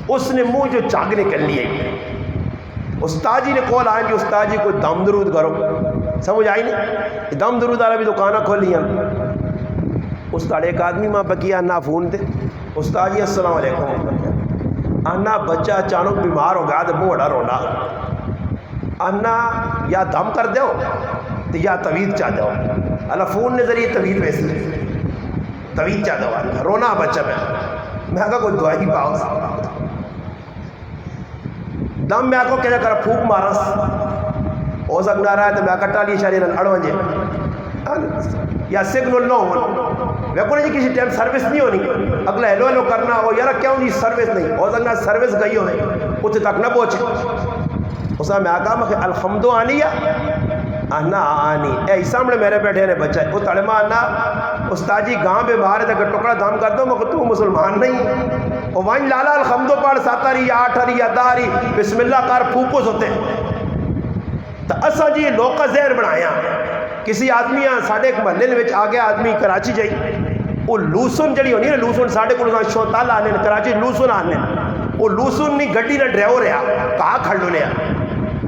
اس نے منہ جو چاگ نکل لیے، استاد جی نے کال آئیں کہ استاد جی کوئی دم درود کرو، سمجھ آئی نہیں، دم درود والا بھی دکانہ کھولی ہیں۔ استاد ایک آدمی ماں بکیا انا فون تے، استاد جی السلام علیکم، انا بچہ اچانک بیمار ہو گیا تو بوڑا رونا، انا یا دم کر دو یا طویل چاہ دو، اللہ فون نے ذریعے طویل ویسے طویل چاہ دو، رونا بچہ میں کہا کوئی دعائی پاؤ دم میں آکو کہنا کرا پھوک مارس ہو سکنا رہا ہے تو میں کٹا لی شاید اڑو جے یا سگنل نہ ہو میں کو نہیں کسی ٹائم سروس نہیں ہونی، اگلا ہیلو ہیلو کرنا ہو یار کیوں نہیں سروس نہیں ہو سکنا سروس گئی ہو اتنے تک نہ پہنچے، اس میں آگا میں الحمدو آنی یا آنا آنی اے سامنے میرے بیٹھے نے بچہ وہ تڑے ماں آنا استاد جی گاں پہ باہر ہے کہ ٹکڑا دام کر دو میں تو مسلمان نہیں، وہ وائن لالا الحمدو پڑھ ساتاری یا آٹھاری یا داری بسم اللہ کار پھوکوس ہوتے تو اسا جی لوکا زہر بنایا کسی آدمی ساڈے ایک محلے وچ آ گیا آدمی کراچی جائی وہ لوسن جڑی ہونی نا لوسن ساڈے کول شوتال آنے کراچی لوسن آنے وہ لوسن نہیں گڈی نہ ڈرائیور ہے کہاں کھڑ لے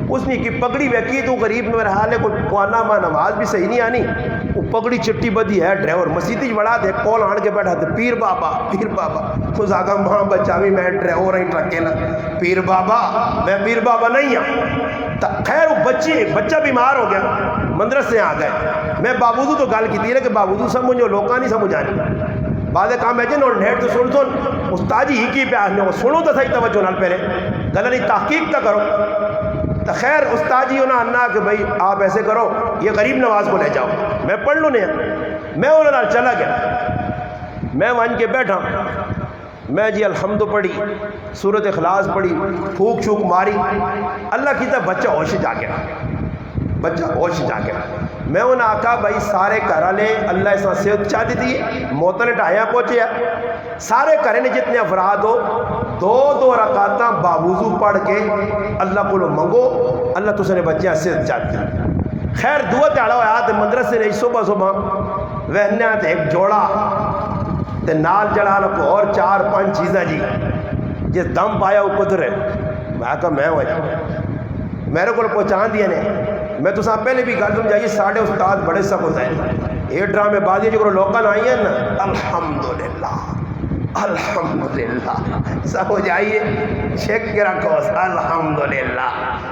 اس نے کی پگڑی ویکھی تو غریب میرا حال ہے کوئی پوانا ماں نماز بھی صحیح نہیں آنی وہ پگڑی چٹی بدی ہے ڈرائیور مسیدی بڑا دے کول آن کے بیٹھا تھے پیر بابا خود آگا ماں بچہ بھی میں ڈرائیور ہی ٹرکے نا پیر بابا میں پیر بابا نہیں ہوں خیر وہ بچہ بیمار ہو گیا مدرسے آ گئے میں بابودو تو گل کی کہ بابودو سمجھو لوکاں نہیں سمجھ آنی بعد کام ہے جن اور نیٹ تو سن استاد ہی کی پہ آنے سنو تو صحیح توجہ نال پہلے گل نہیں تحقیق تو کرو تو خیر استاد جی انہوں نے کہ بھائی آپ ایسے کرو یہ غریب نواز کو لے جاؤ میں پڑھ لوں نہیں میں انہوں نے چلا گیا میں وہاں کے بیٹھا میں جی الحمد پڑھی سورت اخلاص پڑھی پھوک چھوک ماری اللہ کی طرح بچہ ہوش جا گیا میں انہیں آکھا بھائی سارے گھر والے اللہ اس صحت چاہ دیتی ہے موتن ٹایا پہنچے سارے گھر نے جتنے افراد ہو دو رکعتاں باوضو پڑھ کے اللہ کو منگو اللہ تسے نے بچے صحت چاہتی خیر دعا تیڑا ہوا تے مدرسے نے صبح وہنیا تے ایک جوڑا تے نال جڑا لکو اور 4-5 چیزیں جی جس دم پایا وہ قدر ہے میں کہا میں وجہ میرے کو پہنچان دیا نے میں تو ساتھ پہلے بھی گل سمجھائیے ساڑھے استاد بڑے سخت ہیں یہ ڈرامے بازی جو لوکل آئی ہیں نا الحمدللہ سمجھ آئیے چیک کے رکھو الحمدللہ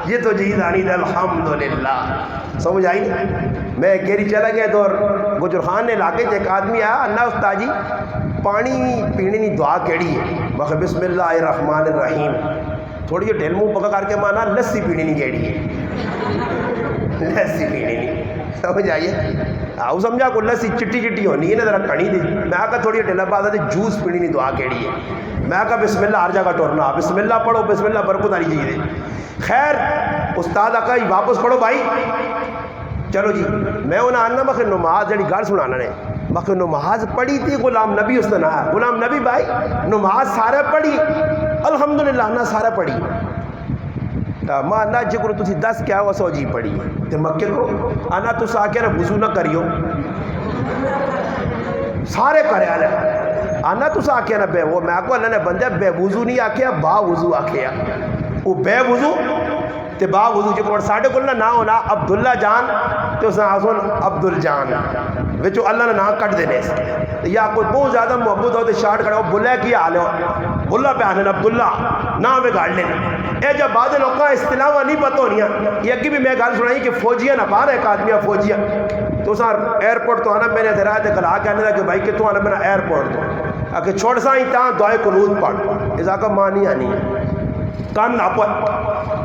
یہ تو جید آنی تھا الحمدللہ سمجھ آئی میں گیری چلا گیا تو گجر خان نے علاقے ایک آدمی آیا اللہ استاد جی پانی پینے کی دعا کیڑی ہے میں بسم اللہ الرحمن الرحیم تھوڑی جی ڈھیل منہ پکا کر کے مانا لسی پینی نہیں کیڑی ہے لسی پینی نہیں سمجھ آئیے آؤ سمجھا کو لسی چٹی ہونی ہے نا ذرا کڑی دی میں آکا تھوڑی ڈھیلا پا دے جوس پینی نہیں دعا کیڑی ہے میں آکا بسم اللہ ہر جگہ ٹورنا بسم اللہ پڑھو بسم اللہ برکت آنی چاہیے خیر استاد آکا واپس پڑھو بھائی چلو جی میں انہیں آنا مخیر نماز جڑی گل سنانا نے مخیر نماز پڑھی تھی غلام نبی اس نے غلام نبی بھائی نماز سارے پڑھی الحمدللہ نہ سارے پڑھی ماں اللہ جی کرو تسی 10 کیا ہوا 100 جی پڑھی تے مکے کرو آنا تسا آ کے نا وضو نہ کریو سارے کرے آنا تسا آ کے نا بے وہ میں کو اللہ نے بندے بے وضو نہیں آکھیا با وضو آکھیا وہ بے وضو تے با وضو جو کوڑ ساڈے کول نہ ہونا عبداللہ جان تے اس آسن عبد الجان وچو اللہ نے نام کٹ دینے یا کوئی بہت زیادہ محبت ہو تے شارٹ کھڑا ہو بلے کی حال ہو بلا پہ آنے عبداللہ نام میں گاڑ لینا اے جب بعد لوگوں اصطلاح نہیں پتہ ہونیاں یہ اگی بھی میں گل سنائی کہ فوجیاں نہ پا رہے ایک آدمیاں فوجیاں تو سر ایئرپورٹ تو آنا میں نے درائے تے کلا کے آنے دا کہ بھائی کہ تو آنا میرا ایئرپورٹ تو کہ چھوڑ سا ہی تاں دعائے قنوت پڑھ اس آقا مانی آنی کان ناپا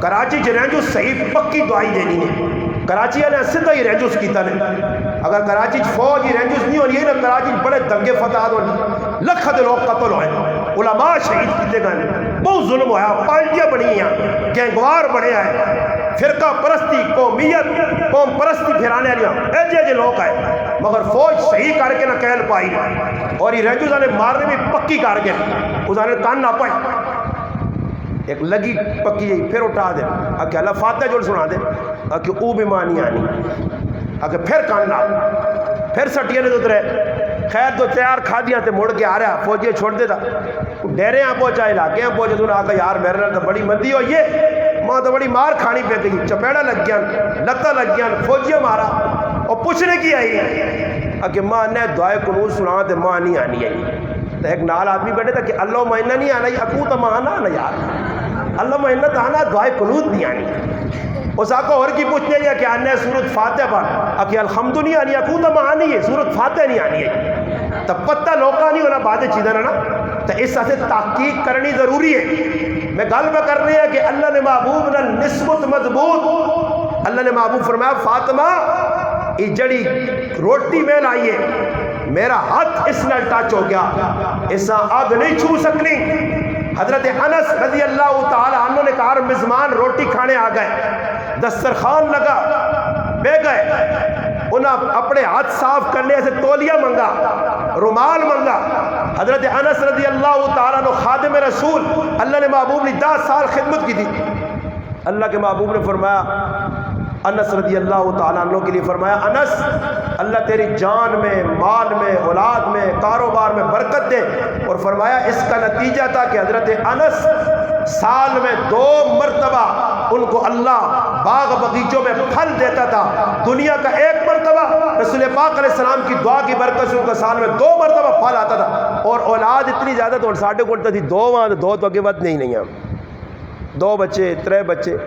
کراچی چ رہنجو صحیح پکی دعائی دینی نے کراچی نے سدھا ہی رینجوس کیتا نے اگر کراچی فوج ہی رینجوس نہیں ہونی ہے نا کراچی بڑے دنگے فتحات ہونی لکھوں دے لوگ قتل ہوئے علماء شہید کیتے گئے بہت ظلم ہوا پارٹیاں بنی ہیں گینگوار بنے ہیں فرقہ پرستی قومیت قوم پرستی پھیرانے والی ایجے لوگ آئے مگر فوج صحیح کر کے نہ کہل پائی اور یہ رینجوس نے مارنے میں پکی کر کے اس نے کان نہ پائی ایک لگی پکی جی پھر اٹھا دے کہ اللہ فاتح جوڑ سنا دے کہ او بھی مانی آنی کہ پھر کاننا پھر سٹیاں نے اترے خیر تو تیار کھا دیا تے مڑ کے آ رہا فوجیاں چھوڑ دے تھا ڈیرے ہیں پہنچا علاقے ہیں پہنچے تو نے آکا یار میرے نال تو بڑی مندی ہو یہ ماں تو بڑی مار کھانی پہ گئی چپیڑا لگ گیا لتا لگ گیا فوجیاں مارا اور پوچھنے کی آئی کہ ماں نے دعائے قنوت سنا تے ماں نہیں آنی آئی تو ایک نال آدمی بیٹھے تھا کہ اللہ مہینہ نہیں آنا اکو تو ماں آنا یار اللہ مہینہ تو آنا دعائے قنوت نہیں آنی اس آقا اور کی پوچھنے یا کہ آنے سورت فاتح پر کہ الحمد نہیں آنی اکو تو ماں آنی ہے سورت فاتح نہیں آنی ہے تو پتہ لوکا نہیں ہونا بعد چیزیں نا تو اس سے تحقیق کرنی ضروری ہے میں گل میں کر رہی ہے کہ اللہ نے محبوب نہ نسبت مضبوط اللہ نے محبوب فرمایا فاطمہ یہ جڑی روٹی میں لائیے میرا ہاتھ اس نال ٹچ ہو گیا اس آگ نہیں چھو سکنی حضرت انس رضی اللہ تعالی عنہ نے کہا مزمان روٹی کھانے آ گئے دسترخوان لگا بے گئے انہاں اپنے ہاتھ صاف کرنے سے تولیہ منگا رومال منگا حضرت انس رضی اللہ تعالی عنہ خادم رسول اللہ نے محبوب نے 10 سال خدمت کی تھی اللہ کے محبوب نے فرمایا انس رضی اللہ تعالیٰ عنہ کے لیے فرمایا انس اللہ تیری جان میں، مال میں، اولاد میں، کاروبار میں برکت دے. اور فرمایا اس کا نتیجہ تھا کہ حضرت انس سال میں 2 مرتبہ ان کو اللہ باغ بغیچوں میں پھل دیتا تھا. دنیا کا 1 مرتبہ رسول پاک علیہ السلام کی دعا کی برکت سے ان کا سال میں 2 مرتبہ پھل آتا تھا. اور اولاد اتنی زیادہ تو 60 کوٹتا تھی، 2 وہاں 2 تو اگے بات نہیں ہم 2 بچے 3 بچے.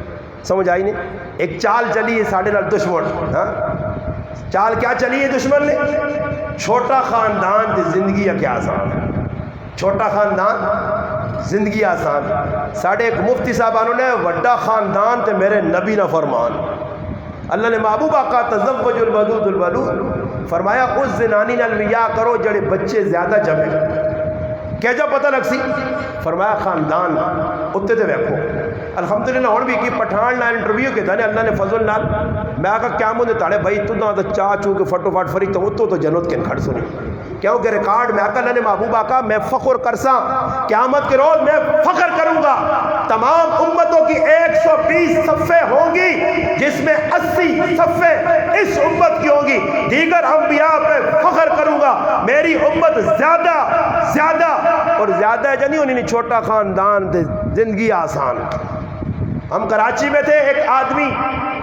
سمجھ آئی نہیں؟ ایک چال چلی ہے ساڑھے نال دشمن. ہاں چال کیا چلی ہے دشمن نے؟ چھوٹا خاندان تے زندگی کیا آسان. چھوٹا خاندان زندگی آسان. ساڑھے ایک مفتی صاحبانوں نے وڈا خاندان تے میرے نبی نہ فرمان. اللہ نے محبوب آقا تزوج الودود الولود فرمایا اس زنانی نال ویا کرو جڑے بچے زیادہ جمے. کہ جا پتہ لگ سی فرمایا خاندان اتنے تے ویکھو. الحمدللہ ہوں بھی کی پٹھان نال انٹرویو کیتا نے اللہ نے فضل نال. میں آکھا کیا مجھے تاڑے بھائی تو نہ تو چاہ چوں کہ فٹو فٹ فری تو جنت کے کھڑ سنی کیوں کہ ریکارڈ میں آقا اللہ نے محبوب آقا میں فخر کرساں قیامت کے روز میں فخر کروں گا. تمام امتوں کی 120 صفیں ہوں گی جس میں 80 صفیں اس امت کی ہوں گی. دیگر انبیاء پہ فخر کروں گا. میری امت زیادہ اور زیادہ جنی انہیں چھوٹا خاندان تھے زندگی آسان. ہم کراچی میں تھے، ایک آدمی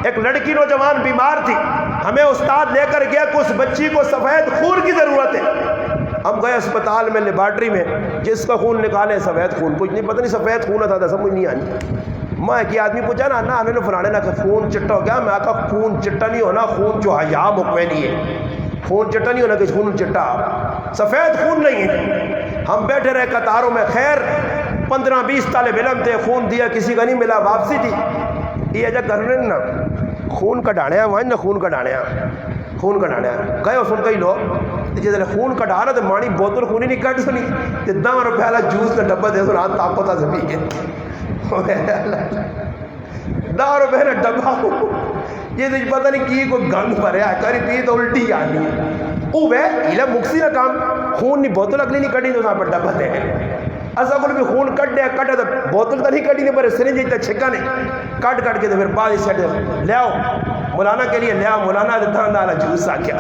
ایک لڑکی نوجوان بیمار تھی. ہمیں استاد لے کر گیا کہ اس بچی کو سفید خون کی ضرورت ہے. ہم گئے اسپتال میں لیبارٹری میں، جس کا خون نکالے سفید خون. کچھ نہیں پتہ نہیں سفید خون تھا سمجھ نہیں آئی. میں کہ آدمی پوچھا نا ہمیں نے فلانے نہ کہ خون چٹا ہو گیا. میں کہا خون چٹا نہیں ہونا، خون جو حیا مکمینی ہے. خون چٹا نہیں ہونا کہ خون چٹا سفید خون نہیں ہے. ہم بیٹھے رہے قطاروں میں. خیر 15-20 طالب علم تھے. خون دیا کسی کا نہیں ملا. واپسی تھی یہ اجا کرنے نا خون کٹانے وہاں نہ خون کٹانے گئے اس ان کا ہی لوگ جس نے خون کٹا رہا تو مانی بوتل خونی نہیں کٹ سنی 10 روپے والا جوس کا ڈبا دے سنا تاپو تا سے پی کے 10 روپے کا ڈبا یہ پتہ نہیں کی کوئی گند بھریا کری پی تو الٹی آنی وہ یہ مکسی نہ کام خون نہیں بوتل اگلی نہیں کٹی تو وہاں پر ڈبا دے اصا کو بھی خون کٹ دیا کٹا تو بوتل تو نہیں کٹی نہیں پر سرنج جیتا چھکا نہیں کٹ کے تو پھر بعد اس سیٹ لے آؤ مولانا کے لیے لے آؤ. مولانا دھان ڈالا جوس آ گیا.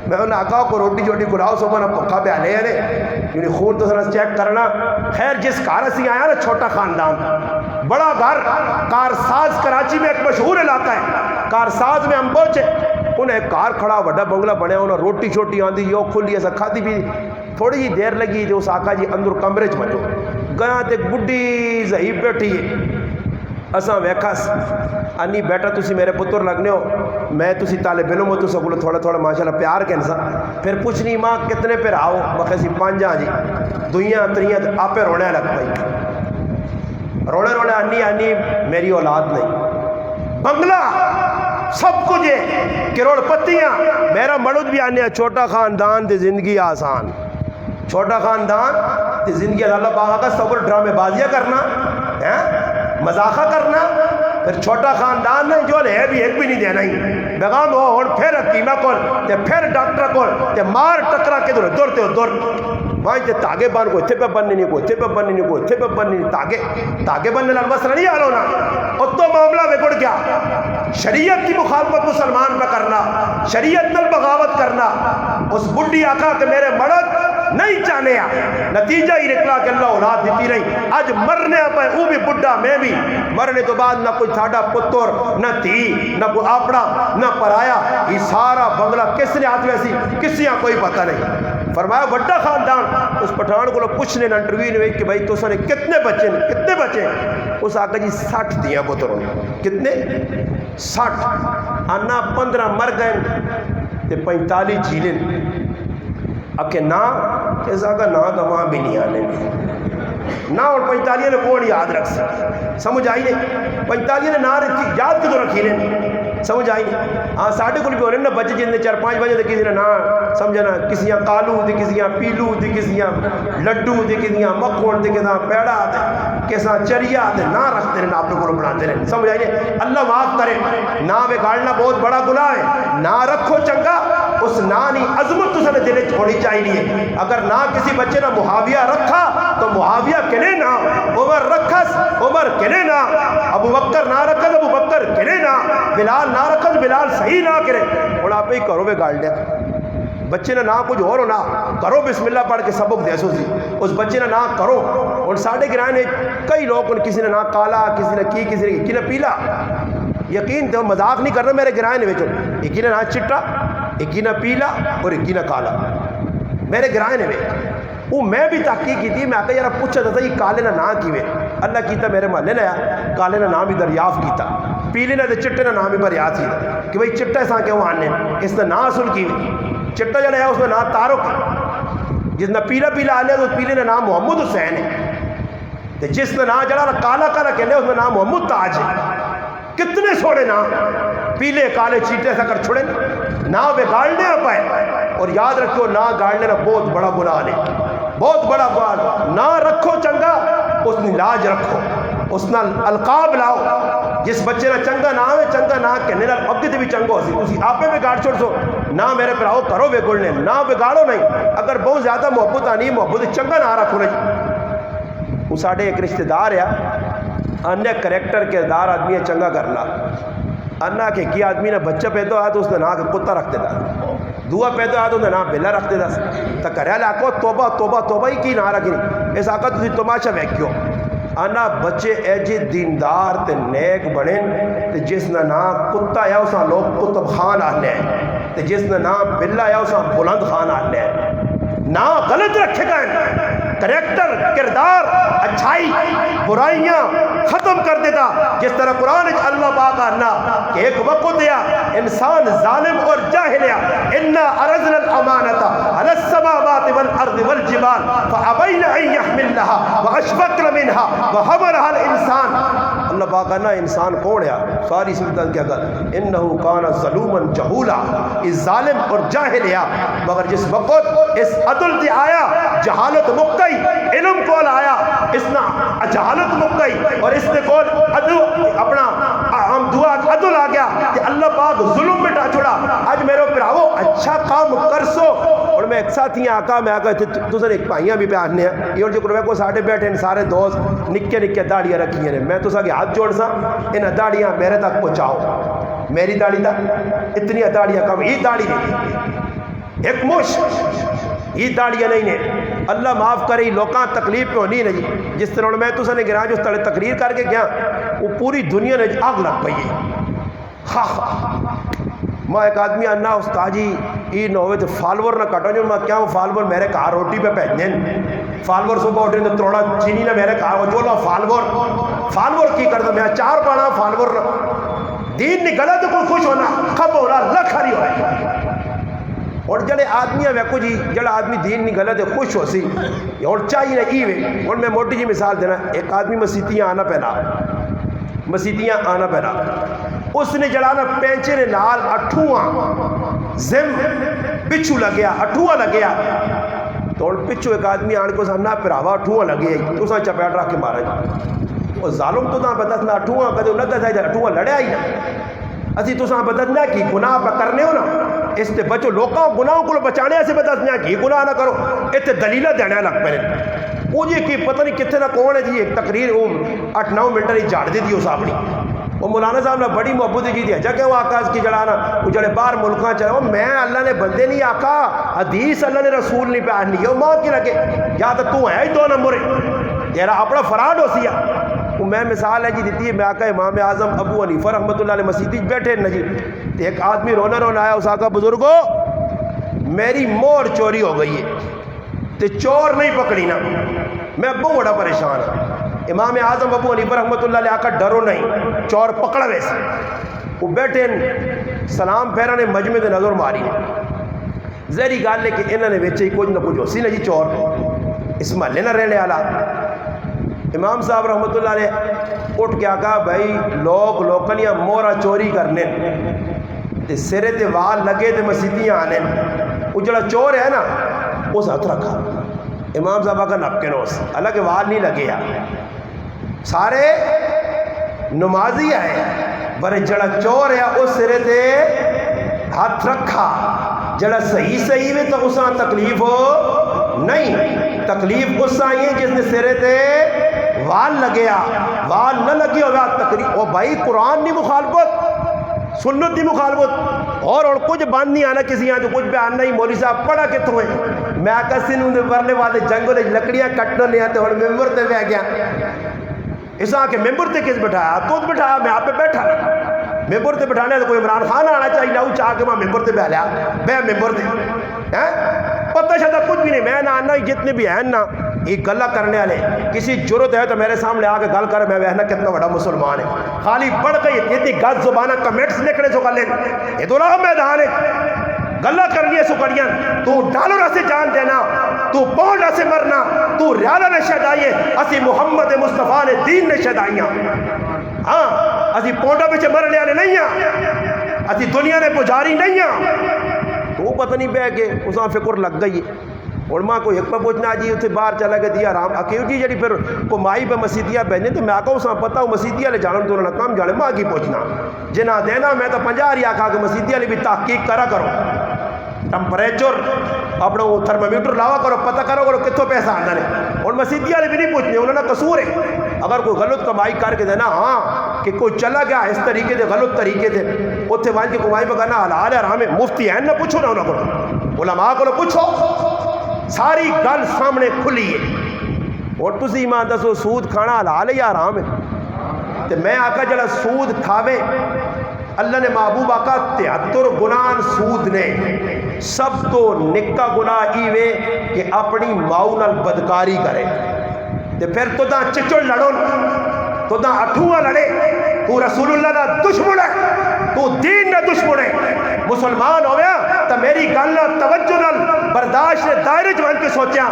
میں انہیں آقا کو روٹی چوٹی کھلاؤ سو میں پکا پہ لے آنے یعنی خون تو سر چیک کرنا. خیر جس کار سے آیا نا چھوٹا خاندان بڑا گھر کارساز کراچی میں ایک مشہور علاقہ ہے. کارساز میں ہم پہنچے انہیں ایک کار کھڑا بڑا بنگلہ بنیا انہیں روٹی چھوٹی آندھی جو کھلی ایسا کھاتی بھی. تھوڑی جی دیر لگی جو اس آقا جی اندر کمرے چ بچو گیا تو ایک بڈھی ضعیف بیٹھی ہے. اساں ویکھاس انی بیٹا تسی میرے پتر لگنے ہو میں تسی طالب علم ہو تو سکول تھوڑا ماشاءاللہ پیار کے انسان. پھر پوچھنی ماں کتنے پہ آؤ بخیسی 5 جی دویاں تریاں آپ پہ رونے لگ پائی. رونے انی میری اولاد نہیں. بنگلہ سب کچھ ہے کروڑ پتیاں. میرا مرد بھی آنے چھوٹا خاندان تے زندگی آسان. چھوٹا خاندان تے زندگی اللہ باغ کا سبر ڈرامے بازیاں کرنا مذاقہ کرنا. پھر چھوٹا خاندان نہیں جو ہے بھی ایک بھی نہیں دینا ہی بیگام ہو اور پھر حکیمہ کول تے پھر ڈاکٹر کول تے مار ٹکرا کے دور وہاں تے تاگے بن کو اتھے پہ بننے نہیں کو اتھے پہ بننے نہیں کو اتھے پہ بننے نہیں تاگے بننے لال مسئلہ نہیں آلو نا. اور تو معاملہ بگڑ گیا. شریعت کی مخالفت مسلمان پہ کرنا, شریعت نل بغاوت کرنا. اس بڈھی آقا کہ میرے مرد نہیں چاہنے نتیجہ ہی نکلا کہ اللہ اولاد دیتی رہی. آج مرنے پہ وہ بھی بڈھا میں بھی مرنے تو بعد نہ کوئی تھاڑا پتر نہ تھی نہ کوئی آپڑا نہ پرایا. یہ سارا بنگلہ کس نے آتی ویسی کسی یہاں کوئی پتہ نہیں. فرمایا بڑا خاندان. اس پٹھان کو پوچھنے نا انٹرویو نے کہ بھائی تو سنے کتنے بچے اس آقا جی 60 دیا پتروں کتنے 60 انا 15 مر گئے تے 45 جیلن اکے نا اس آقا نا تو وہاں بھی نہیں آنے نا. اور 45 نے کون یاد رکھ سکتا سمجھ آئی نہیں. 45 نے نا یاد کدو رکھی نے سمجھ آئی نہیں. ہاں ساڑھے کو بھی ہو رہے نا بچے جن نے 4-5 بجے تھے کسی نے نا سمجھنا کسی کالو تھے کسی پیلو تھے کسی لڈو تھے کسی مکھن تھے کسی پیڑا تھے کسی چریا تھے نا رکھتے رہے نا آپ کو بناتے رہے. سمجھ آئی نہیں. اللہ معاف کرے نا بگاڑنا بہت بڑا گناہ ہے. نا رکھو چنگا اس نانی عظمت تو سنے دلے چھوڑی چاہیے. اگر نہ کسی بچے نے معاویہ رکھا تو معاویہ کنے نا, عمر رکھس عمر کنے نا, ابو بکر نہ رکھس ابو بکر کنے نا. بلال نہ رکھن بلال صحیح نہ کرے اور آپ ہی کرو میں گاڑ لیا بچے نے نہ کچھ اور ہونا کرو بسم اللہ پڑھ کے سبق دے سو سی اس بچے نے نہ کرو اور ساڑھے گرائے نے کئی لوگ کسی نے نہ کالا کسی نے کی کسی نے کی نہ پیلا یقین تو مذاق نہیں کرنا میرے گرائے نے بیچو ایک نہ چٹا ایک نہ پیلا اور ایک نہ کالا میرے گرائے نے بیچ وہ میں بھی تحقیق کی تھی میں آکے یارا پوچھا تھا یہ کالے نہ کی وے اللہ کیتا میرے محلے نے کالے نہ نام ہی دریافت کیتا پیلے نہ چٹے نہ نام ہی پر یاد تھی کہ بھئی چٹا ساں کیوں آنے اس نے نہ اصل کی چٹا جڑا ہے اس میں نام تارک جس نے پیلا پیلا آلے تو پیلے نے نام محمد حسین ہے جس نے نام جڑا کالا کالا کہلے اس میں نام محمد تاج ہے کتنے سوڑے نام پیلے کالے چیٹے سا کر چھوڑے نہ بگاڑنے نہ پائے اور یاد رکھو نہ گاڑنے نہ بہت بڑا گناہ ہے بہت بڑا گناہ نہ رکھو چنگا اس نے لاج رکھو اس نے القاب لاؤ جس بچے نہ چنگا نام ہے چنگا نہ کہنے نہ اب بھی چنگو سی اسی آپ میں گاڑ چھوڑ سو نہ میرے پراؤ کرو بگڑنے نہ بگاڑو نہیں اگر بہت زیادہ محبت آنی محبت چنگا نہ رکھو نہیں وہ ساڑھے ایک رشتہ دار ہے انیہ کریکٹر کردار آدمی ہے چنگا کرنا انہ کہ کی آدمی نے بچہ پیدا ہوا تو اس نے نام کہ کتا رکھ دیتا دعا پیدا ہوا تو اس نے نام بلا رکھ دیتا تو کریال آکو توبہ توبہ توبہ ہی کی نہ رکھنی اس آقا تھی تماشا ویکیو انا بچے ایجے دیندار تے نیک بڑھیں تے جس نے نام کتا یا اسا لوگ کتب خان آنے ہیں تے جس نے نام بلا یا اسا بلند خان آنے ہیں نا غلط رکھے گئے کریکٹر کردار اچھائی برائیاں ختم کر دیتا جس طرح قرآن اللہ پاک آنا کہ ایک وقت دیا انسان ظالم اور جاہلیا اِنَّا عَرَضْنَا الْأَمَانَةَ عَلَى السَّمَاوَاتِ وَالْأَرْضِ وَالْجِبَالِ فَأَبَيْنَ أَن يَحْمِلْنَهَا وَأَشْفَقْنَ مِنْهَا وَحَمَلَهَا الْإِنسَانُ اللہ پاک آنا انسان کون ہے ساری سلطان کیا کر اِنَّهُ كَانَ ظَلُومًا جَهُولًا اس ظالم اور جاہلیا مگر جس وقت اس عدل دی آیا جہالت مکئی علم کول آیا اس نے جہالت مکئی اور اس نے کول عدل اپنا ہم دعا عدل آ گیا کہ اللہ پاک ظلم مٹا چھوڑا آج میرے پراؤ اچھا کام کر سو اور میں ایک ساتھ ہی آقا میں آقا تُسن ایک پائیاں بھی پیارنے ہیں یہ اور جو کرو کو ساڑھے بیٹھے ہیں سارے دوست نکے نکے داڑیاں رکھی ہیں میں تو سا کہ ہاتھ جوڑ سا انہیں داڑیاں میرے تک پہنچاؤ میری داڑی تک اتنی داڑیاں کم یہ داڑی نہیں ایک مش یہ داڑیاں نہیں ہیں اللہ معاف کرے لوکاں تکلیف پہ ہونی نہیں جس طرح میں تو سنے گرا جو تڑے تقریر کر کے گیا وہ پوری دنیا نے آگ لگ پئی ہے میں ایک آدمی آنا استاد جی یہ نہ ہوئے تو فالور نہ کٹو جو میں کیا ہوں فالور میرے کہا روٹی پہ پہنجیں فالور صبح اٹھیں تو تروڑا چینی نہ میرے کہا جو لو فالور کی کرتا میں چار پانا فالور نہ دین نکلا تو کوئی خوش ہونا کب ہونا لکھ ہری ہوئے اور جڑے آدمی ہیں ویکو جی جڑا آدمی دین نہیں غلط ہے خوش ہو سی اور چاہیے نہ ایوے اور میں موٹی جی مثال دینا ایک آدمی مسیتیاں آنا پہنا اس نے جڑانا پینچے نے نال اٹھواں زم پچھو لگیا اٹھواں لگیا تو پچھو ایک آدمی آنے کو سامنا پراوا اٹھواں لگیا تو اسا چپیٹ رکھ کے مارا جی اور ظالم تو نہ پتہ نہ اٹھواں کدے نہ دسا اٹھواں لڑیا ہی نہ اسی تو سا پتہ نہ کی گناہ پہ کرنے ہو نا اس تے بچو لوکاں گناہوں کو بچانے سے پتہ نہ کی گناہ نہ کرو اتنے دلیلہ دینے لگ پہ وہ جی کی پتہ نہیں کتنے نہ کون ہے جی ایک تقریر وہ 8-9 منٹ نہیں جھاڑ دی تھی اس اپنی وہ مولانا صاحب نے بڑی محبت کی تھی اچھا کہ وہ آقا اس کی جڑانا وہ جڑے باہر ملکاں چلے وہ میں اللہ نے بندے نہیں آقا حدیث اللہ نے رسول نہیں پہ آنی ہے ماں کی لگے یا تو ہے ہی 2 نمبر تیرا اپنا فراڈ ہو سیا وہ میں مثال ہے جی دیتی ہے میں آقا امام اعظم ابو حنیفہ رحمۃ اللہ علیہ مسیدی بیٹھے نجی ایک آدمی رونا رونا آیا اس آقا بزرگو میری مور چوری ہو گئی ہے تے چور نہیں پکڑی نا میں بہت بڑا پریشان ہوں امام اعظم ابو حنیفہ رحمۃ اللہ علیہ آقا ڈرو نہیں چور پکڑا ویسے وہ بیٹھے سلام پھیرا نے مجمع دے نظر ماری زہری گال ہے کہ انہوں نے ویچے ہی کچھ نہ کچھ ہو سی نا جی چور اس محلے نہ رہنے والا امام صاحب رحمۃ اللہ علیہ اٹھ کے آقا بھائی لوگ لوکلیاں مورا چوری کرنے تے سرے تے وال لگے تے مسیتیاں آنے وہ جڑا چور ہے نا اس ہاتھ رکھا امام صاحب کا نپ کے نوس حالانکہ وال نہیں لگے سارے نمازی ہے پر جڑا چور ہے اس سرے تے ہاتھ رکھا جڑا صحیح میں تو اساں تکلیف ہو نہیں تکلیف اس آئی ہے جس نے سرے تے وال لگیا وال نہ لگے ہوگا تکلیف وہ بھائی قرآن نہیں مخالفت سنت دی مخالفت اور کچھ بند نہیں آنا کسی یہاں تو کچھ بیان نہیں مولوی صاحب پڑھا کتوں ہے میں آکا سنوں دے ورلے والے جنگوں دے لکڑیاں کٹنے نہیں آتے اور ممبر تے بہ گیا اس آ کے ممبر تے کس بٹھایا تو بٹھایا میں آپ پہ بیٹھا ممبر تے بٹھانے تو کوئی عمران خان آنا چاہیے لاؤ چاہ کے میں ممبر تے بہ لیا بہ ممبر تے پتہ شدہ کچھ بھی نہیں میں نہ آنا جتنے بھی ہیں نا یہ گلہ کرنے والے کسی جرت ہے تو میرے سامنے آ کے گل کر میں وہنا کتنا بڑا مسلمان ہے خالی پڑھ کے اتنی گز زبانہ کمنٹس لکھنے سو کر لیں یہ تو رہا میدان ہے گلہ کرنی ہے سو کریاں تو ڈالر سے جان دینا تو پونڈ سے مرنا تو ریالہ نے شہدائیے اسی محمد مصطفیٰ نے دین نے شہدائیاں ہاں اسی پونڈا پچھے مرنے والے نہیں ہیں اسی دنیا نے پجاری نہیں ہیں تو پتہ نہیں بہ کے اساں فکر لگ گئی علماء کو ایک پہ پوچھنا جی اتنے باہر چلا گیا دیا آرام کیوں جی جڑی پھر کمائی پہ مسیدیاں بہنے تو میں آکا اساں پتہ ہوں مسیدیاں لے جانن تو انہوں نے کام جانے ماں کی پوچھنا جنا دینا میں تو 50 ریا کھا کے مسیدیاں لے بھی تحقیق کرا کرو ٹمپریچر اپنا وہ تھرمامیٹر لاوا کرو پتہ کرو کتوں پیسہ آنا ہے اور مسیدیاں لے بھی نہیں پوچھنے انہوں نے قصور ہے اگر کوئی غلط کمائی کر کے دینا ہاں کہ کوئی چلا گیا اس طریقے دے غلط طریقے دے اتنے وہاں کی کمائی پہ کرنا حلال ہے حرام ہے مفتی ہے نہ پوچھو نہ انہوں کو علماء کو پوچھو ساری گل سامنے کھلی ہے اور تسی ایمان دسو سود کھانا حلال ہے یا حرام ہے تو میں آقا جڑا سود کھاوے اللہ نے محبوب آقا 73 گناہ سود نے سب تو نکا گناہ ایوے کہ اپنی ماؤں نال بدکاری کرے تے پھر تو دا چچڑ لڑو تو دا اٹھواں لڑے تو رسول اللہ دا دشمن ہے تو دین دا دشمن ہے مسلمان ہو گیا تو میری گل نہ توجہ نال برداشت دائرے چ بن کے سوچیا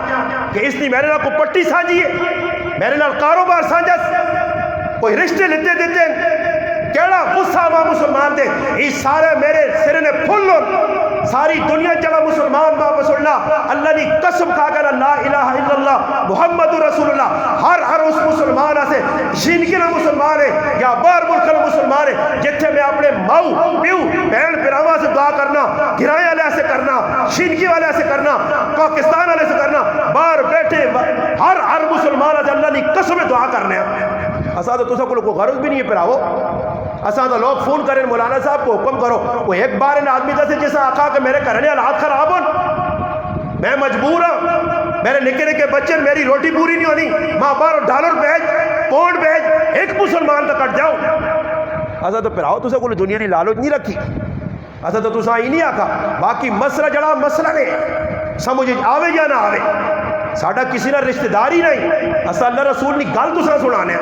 کہ اس نے میرے نال کو پٹی سانجی ہے میرے نال کاروبار سانجس کوئی رشتے لیتے دیتے کیڑا غصہ ماں مسلمان دے یہ سارے میرے سرے نے پھل ساری دنیا جگہ مسلمان ماں رسول اللہ اللہ نے قسم کھا کر لا الہ الا اللہ محمد رسول اللہ ہر اس مسلمان سے جن کے نہ مسلمان ہے یا باہر ملک کا مسلمان ہے جتھے میں اپنے ماؤ پیو بہن براواں سے دعا کرنا گرائے والے سے کرنا شینکی والے سے کرنا پاکستان والے سے کرنا باہر بیٹھے ہر مسلمان سے اللہ نے قسم دعا کرنے اسا تو تسا کو غرض بھی نہیں ہے پراو اسا تو لوگ فون کریں مولانا صاحب کو حکم کرو وہ ایک بار ان آدمی دسے جیسا آقا کہ میرے کرنے حالات خراب ہوں میں مجبور ہوں میرے نکے نکے بچے میری روٹی پوری نہیں ہونی ماں بار ڈالر بھیج پونڈ بھیج ایک مسلمان تک کٹ جاؤ اسا تو پراؤ تسا کو دنیا کی لالچ نہیں رکھی اسا تو تسا ہی نہیں آقا باقی مسئلہ جڑا مسئلہ نے سمجھ آوے یا نہ آوے ساڈا کسی نہ رشتہ دار ہی نہیں اسا اللہ رسول نے گل تسا سنانے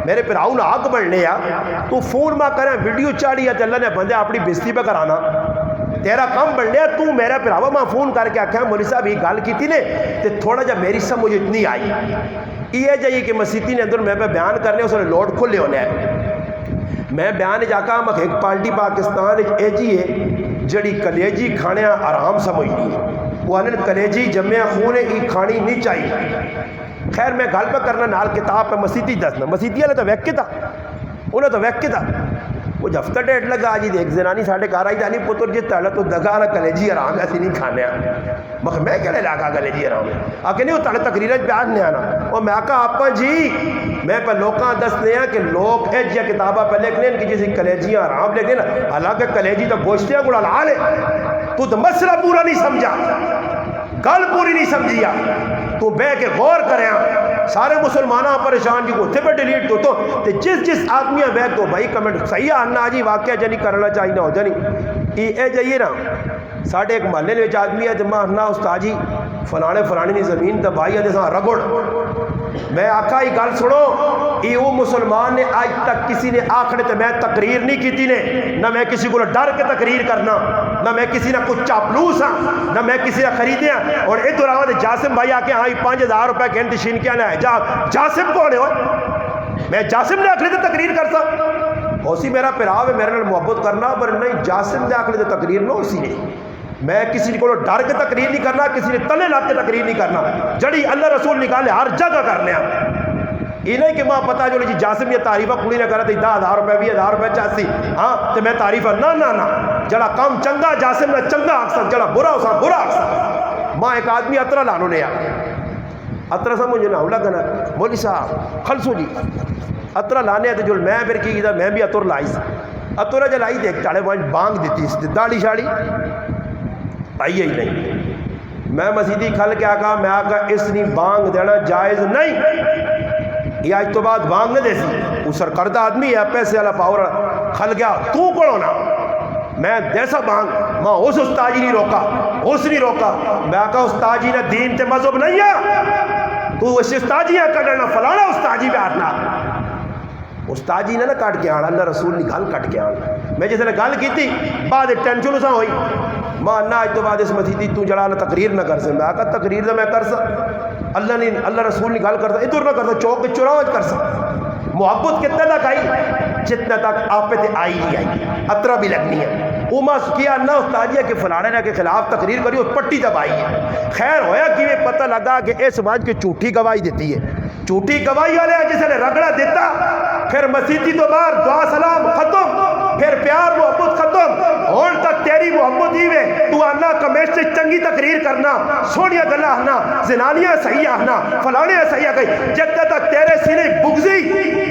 میرے پراؤ نہ حق بڑھنے تو فون ماں کریں ویڈیو چاڑی ہے اللہ نے بندے اپنی بےزتی پہ کرانا تیرا کام بڑھنے تو میرا پراوا ماں فون کر کے آخیا مولوی صاحب یہ گل کی نے تو تھوڑا جا میری سمجھ اتنی آئی یہ جائیے کہ مسیتی نے اندر میں پہ بیان کرنے اس نے لوڈ کھلے ہونے ہیں میں بیان جاکا میں ایک پارٹی پاکستان اے جی ہے جڑی کلیجی کھانے آرام سمجھنی وہ انہیں کلیجی جمعہ خونے کی کھانی نہیں چاہیے خیر میں گل پہ کرنا نال کتاب پہ مسیتی دسنا مسیتی والے تو ویک تھا انہیں تو ویک تھا وہ ہفتہ ڈیٹ لگا جی ایک زنانی ساڈے گھر آئی جانی پتر جی تڑا تو دگا نہ کلیجی آرام ہے اسی نہیں کھانے میں کہڑے لاگا کلیجی آرام ہے آ کے نہیں وہ تڑے تقریر پیار نہیں آنا اور میں آکا آپ جی میں پہ لوکاں دسنے ہیں کہ لوگ ایج یا کتابہ پہ لکھنے ہیں کہ جیسے کلیجیاں آرام لکھنے نا حالانکہ کلیجی تو گوشتیاں کو لال ہے تو مسئلہ پورا نہیں سمجھا گل پوری نہیں سمجھیا تو بے کے غور کریں سارے مسلمانہ پریشان جی کو اتھے پہ ڈیلیٹ تو جس آدمیاں بے تو بھائی کمنٹ صحیح آنا جی واقعہ جنی کرنا چاہیے نہ ہو جانی اے جائیے نا ساڑھے ایک محلے نے آدمی ہے جمع ہنا استاد جی فلانے نے زمین دبائی ہے جیسا رگڑ میں آقا ہی گل سنو یہ وہ مسلمان نے آج تک کسی نے آخر تے میں تقریر نہیں کی نے نہ میں کسی کو ڈر کے تقریر کرنا نہ میں کسی نے کچھ چاپلوس ہاں نہ میں کسی نے خریدے ہیں اور ادھر آوے جاسم بھائی آ کے ہاں 5000 روپے گھنٹے شین کیا نہ ہے جاسم کون ہے میں جاسم نے آخر تے تقریر کرتا اسی میرا پراو ہے میرے نال محبت کرنا پر نہیں جاسم نے آخر تے تقریر نہ اسی نے میں کسی کو ڈر کے تقریر نہیں کرنا کسی نے تلے لگ کے تقریر نہیں کرنا جڑی اللہ رسول نکالے ہر جگہ کرنے یہ نہیں کہ ماں پتا جو جی جاسم یہ تعریفہ کڑی نہ کرا تو 10,000 روپے 20,000 روپے چاہتی ہاں تو میں تعریفہ نہ جڑا کام چنگا جاسم نے چنگا آکسا جڑا برا اسا برا آکسا ماں ایک آدمی اترا لانو نے اترا سا مجھے نہ لگنا مولوی صاحب خلصو جی اترا لانے تو جو میں پھر کی میں بھی اتر لائیس اتورا جلائی دیکھ چاڑے وہاں بانگ دیتی اس داڑی شاڑی آئی نہیں. میں مسیدی کھل کے آکا میں آکا اس نے بانگ دینا جائز نہیں. یہ آج تو بعد بانگ نہ دے سی. وہ سرکردہ آدمی ہے پیسے والا پاور کھل گیا تو پڑھو نا میں جیسا بانگ ماں اس استاجی نہیں روکا اس نہیں روکا. میں آکا استاجی نے دین تے مذہب نہیں ہے تو اس استاجیاں کٹنا فلانا استاجی بیٹھنا استاجی نے نہ کٹ کے آنا اللہ رسول نے گل کٹ کے آنا. میں جس نے گل کی تھی بعد ٹینشن اسا ہوئی ماں نہ آج تو بعد اس مسیدی تو جڑا نہ تقریر نہ کر سے. میں آکا تقریر تو میں کر سا اللہ رسول نے گل کرتا ادھر نہ کرتا چوک کے چوراہے کر سا. محبت کتنے تک آئی جتنے تک آپ پہ آئی نہیں آئی اطرا بھی لگنی ہے. وہ کیا نہ استاجیہ کے فلانے کے خلاف تقریر کری اور پٹی دبائی ہے. خیر ہویا کہ یہ پتہ لگا کہ اس سماج کی جھوٹی گواہی دیتی ہے. جھوٹی گواہی والے جس نے رگڑا دیتا پھر مسیدی تو باہر دعا سلام ختم پھر پیار محبت ختم ہون تک تیری محبت ہی وے تو آنا کمیش سے چنگی تقریر کرنا سونیا گلا آنا زنانیاں صحیح آنا فلانے صحیح آ گئی جتنے تک تیرے سینے بغضی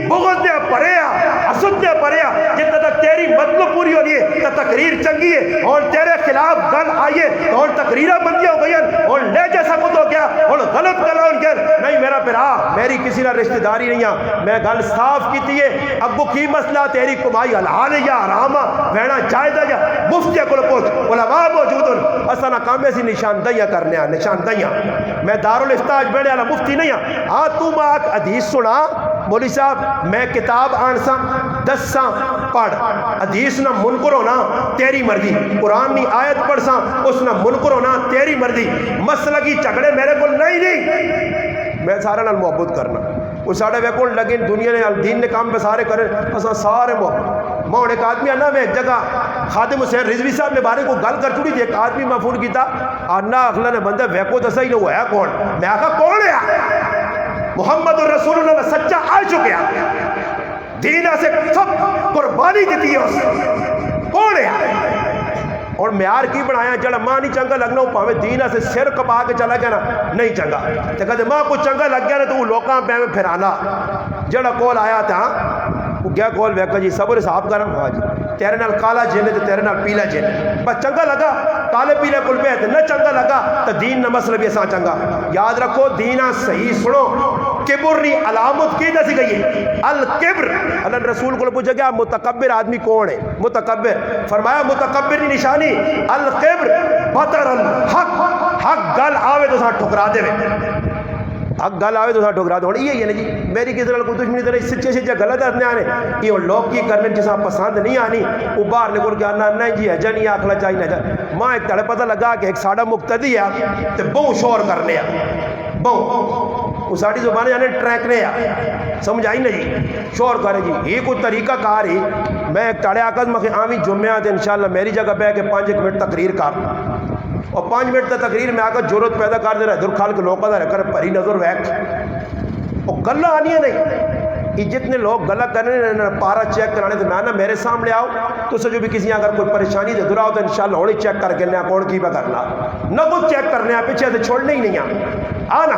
بغض نے پڑھیا حسد نے پڑھیا جتنے تک تیری مطلب پوری ہو رہی ہے تو تقریر چنگی ہے اور تیرے خلاف گل آئیے اور تقریرہ بندیاں ہو گئی اور لے جیسا کچھ ہو گیا اور غلط کلام کر نہیں میرا پھرا میری کسی نہ رشتہ داری نہیں ہے. میں گل صاف کی ہے ابو کی مسئلہ تیری کمائی حلال یا حرام وینا جائز ہے یا مفتی کو پوچھ علماء موجود اساں کام ایسی نشاندہیاں کرنے ہیں نشاندہیاں. میں دارالفتاج بیٹھے والا مفتی نہیں ہاں. ہاں تو ماں حدیث سنا مولوی صاحب میں کتاب آنساں دساں پڑھ حدیث نہ منکر ہونا تیری مرضی قرآن نی آیت پڑھ ساں اس نہ منکر ہونا تیری مرضی. مسئلہ کی جھگڑے میرے کو نہیں میں سارے نال محبت کرنا. وہ ساڑھے ویکون لگے دنیا نے دین نے کام پہ سارے کرے اساں سارے محبت. میں ایک آدمی آنا میں ایک جگہ خادم حسین رضوی صاحب نے بارے کو گل کر چڑی تھی. ایک آدمی میں فون کیتا آنا اگلا نے بندہ ویکو دسا ہی نہ وہ ہے کون. میں آخا کون ہے محمد الرسول اللہ سچا آ چکے دین سے سب قربانی دیتی ہے اس کون ہے اور معیار کی بنایا جڑا ماں نہیں چنگا لگنا وہ پاوے دین سے سر کپا کے چلا گیا نا نہیں چنگا تے کہتے ماں کو چنگا لگ گیا نا تو وہ لوکاں پہ میں پھرانا جڑا کول آیا تھا وہ کیا کول ویکا جی صبر حساب کرم ہاں جی تیرے نال کالا جن تے تیرے نال پیلا جن بس چنگا لگا کالے پیلے کل پہ نہ چنگا لگا تو دین نہ مسئلہ بھی اساں چنگا. یاد رکھو دینہ صحیح سنو کبر نہیں علامت کی دسی گئی ہے الکبر. اللہ رسول کو پوچھا گیا متکبر آدمی کون ہے متکبر فرمایا متکبر کی نشانی الکبر بطر الحق حق گل آوے تو ساتھ ٹھکرا دے حق گل آوے تو ساتھ ٹھکرا دے. یہ ہے نا جی میری کسی نال کوئی دشمنی تے سچے سچے غلط کرنے آنے یہ لوگ کی کرنے جسا پسند نہیں آنی وہ باہر نکل کے آنا نہیں جی ہے نہیں آکھنا چاہیے نہ ماں ایک تڑے پتہ لگا کہ ایک ساڑا مقتدی ہے تے بہو شور کرنے بہو وہ ساڑی زبانیں جانے ٹریکنے سمجھ آئی نا جی شور کرے جی یہ کوئی طریقہ کار ہی. میں ایک تڑے آکد میں آمی جمعہ تے انشاءاللہ میری جگہ پہ کہ 5 منٹ تقریر کر اور 5 منٹ تقریر میں آکر ضرورت پیدا کر دے رہا ادھر کھال کے لوگوں دا رکھر پری نظر ویک اور گلہ آنی ہے نہیں. یہ جتنے لوگ گلہ کرنے پارا چیک کرانے تو میں نا میرے سامنے آؤ تو سے جو بھی کسی اگر کوئی پریشانی دے دراؤ تو انشاءاللہ ہوڑی چیک کر کے لیا کون کی پہ کرنا نہ کچھ چیک کرنے ہیں پیچھے سے چھوڑنے ہی نہیں آنا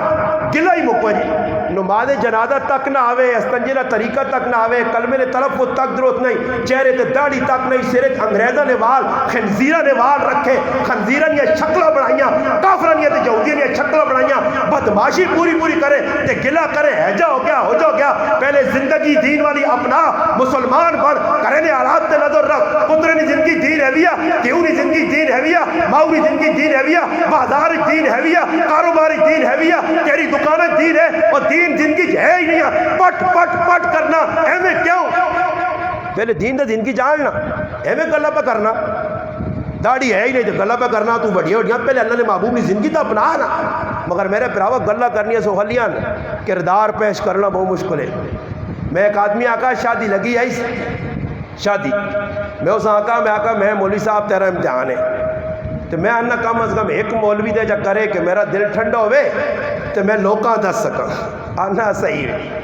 گلہ ہی مکو جی نماز جنازہ تک نہ آوے استنجیلہ طریقہ تک نہ آوے کلمے نے طرف وہ تک ضرورت نہیں چہرے تے داڑھی تک نہیں صرف انگریزہ نے وال خنزیرہ نے وال رکھے خنزیرہ نے شکلہ بڑھائیاں کافرہ نے یہودیہ نے شکلہ بڑھائیاں بدماشی پوری پوری کرے تے گلہ کرے ہیجا ہو گیا ہو جا گیا. پہلے زندگی دین والی اپنا مسلمان بڑھ کرنے آلات تے نظر رکھ پندرنی زندگی دین ہے بیا کیونی زندگی دین ہے بیا ماوری زندگی دین ہے بیا بازار دین ہے بیا کاروباری دین ہے بیا تیری دکانیں دین ہے اور دین زندگی ہے ہی نہیں پٹ پٹ پٹ کرنا ایمیں کیوں پہلے دین دا زندگی جاننا ایمیں گلہ پہ کرنا داڑھی ہے ہی نہیں تو گلہ پہ کرنا تو بڑھیا ہو پہلے اللہ نے محبوب نے زندگی تو اپنا نا مگر میرے پراوہ گلہ کرنی ہے سوہلیاں کردار پیش کرنا بہت مشکل ہے. میں ایک آدمی آکا شادی لگی ہے شادی میں اس آکا میں مولوی صاحب تیرا امتحان ہے تو میں آنا کم از کم ایک مولوی دے جا کرے کہ میرا دل ٹھنڈا ہوئے تو میں لوکاں دس سکا آنا صحیح ہے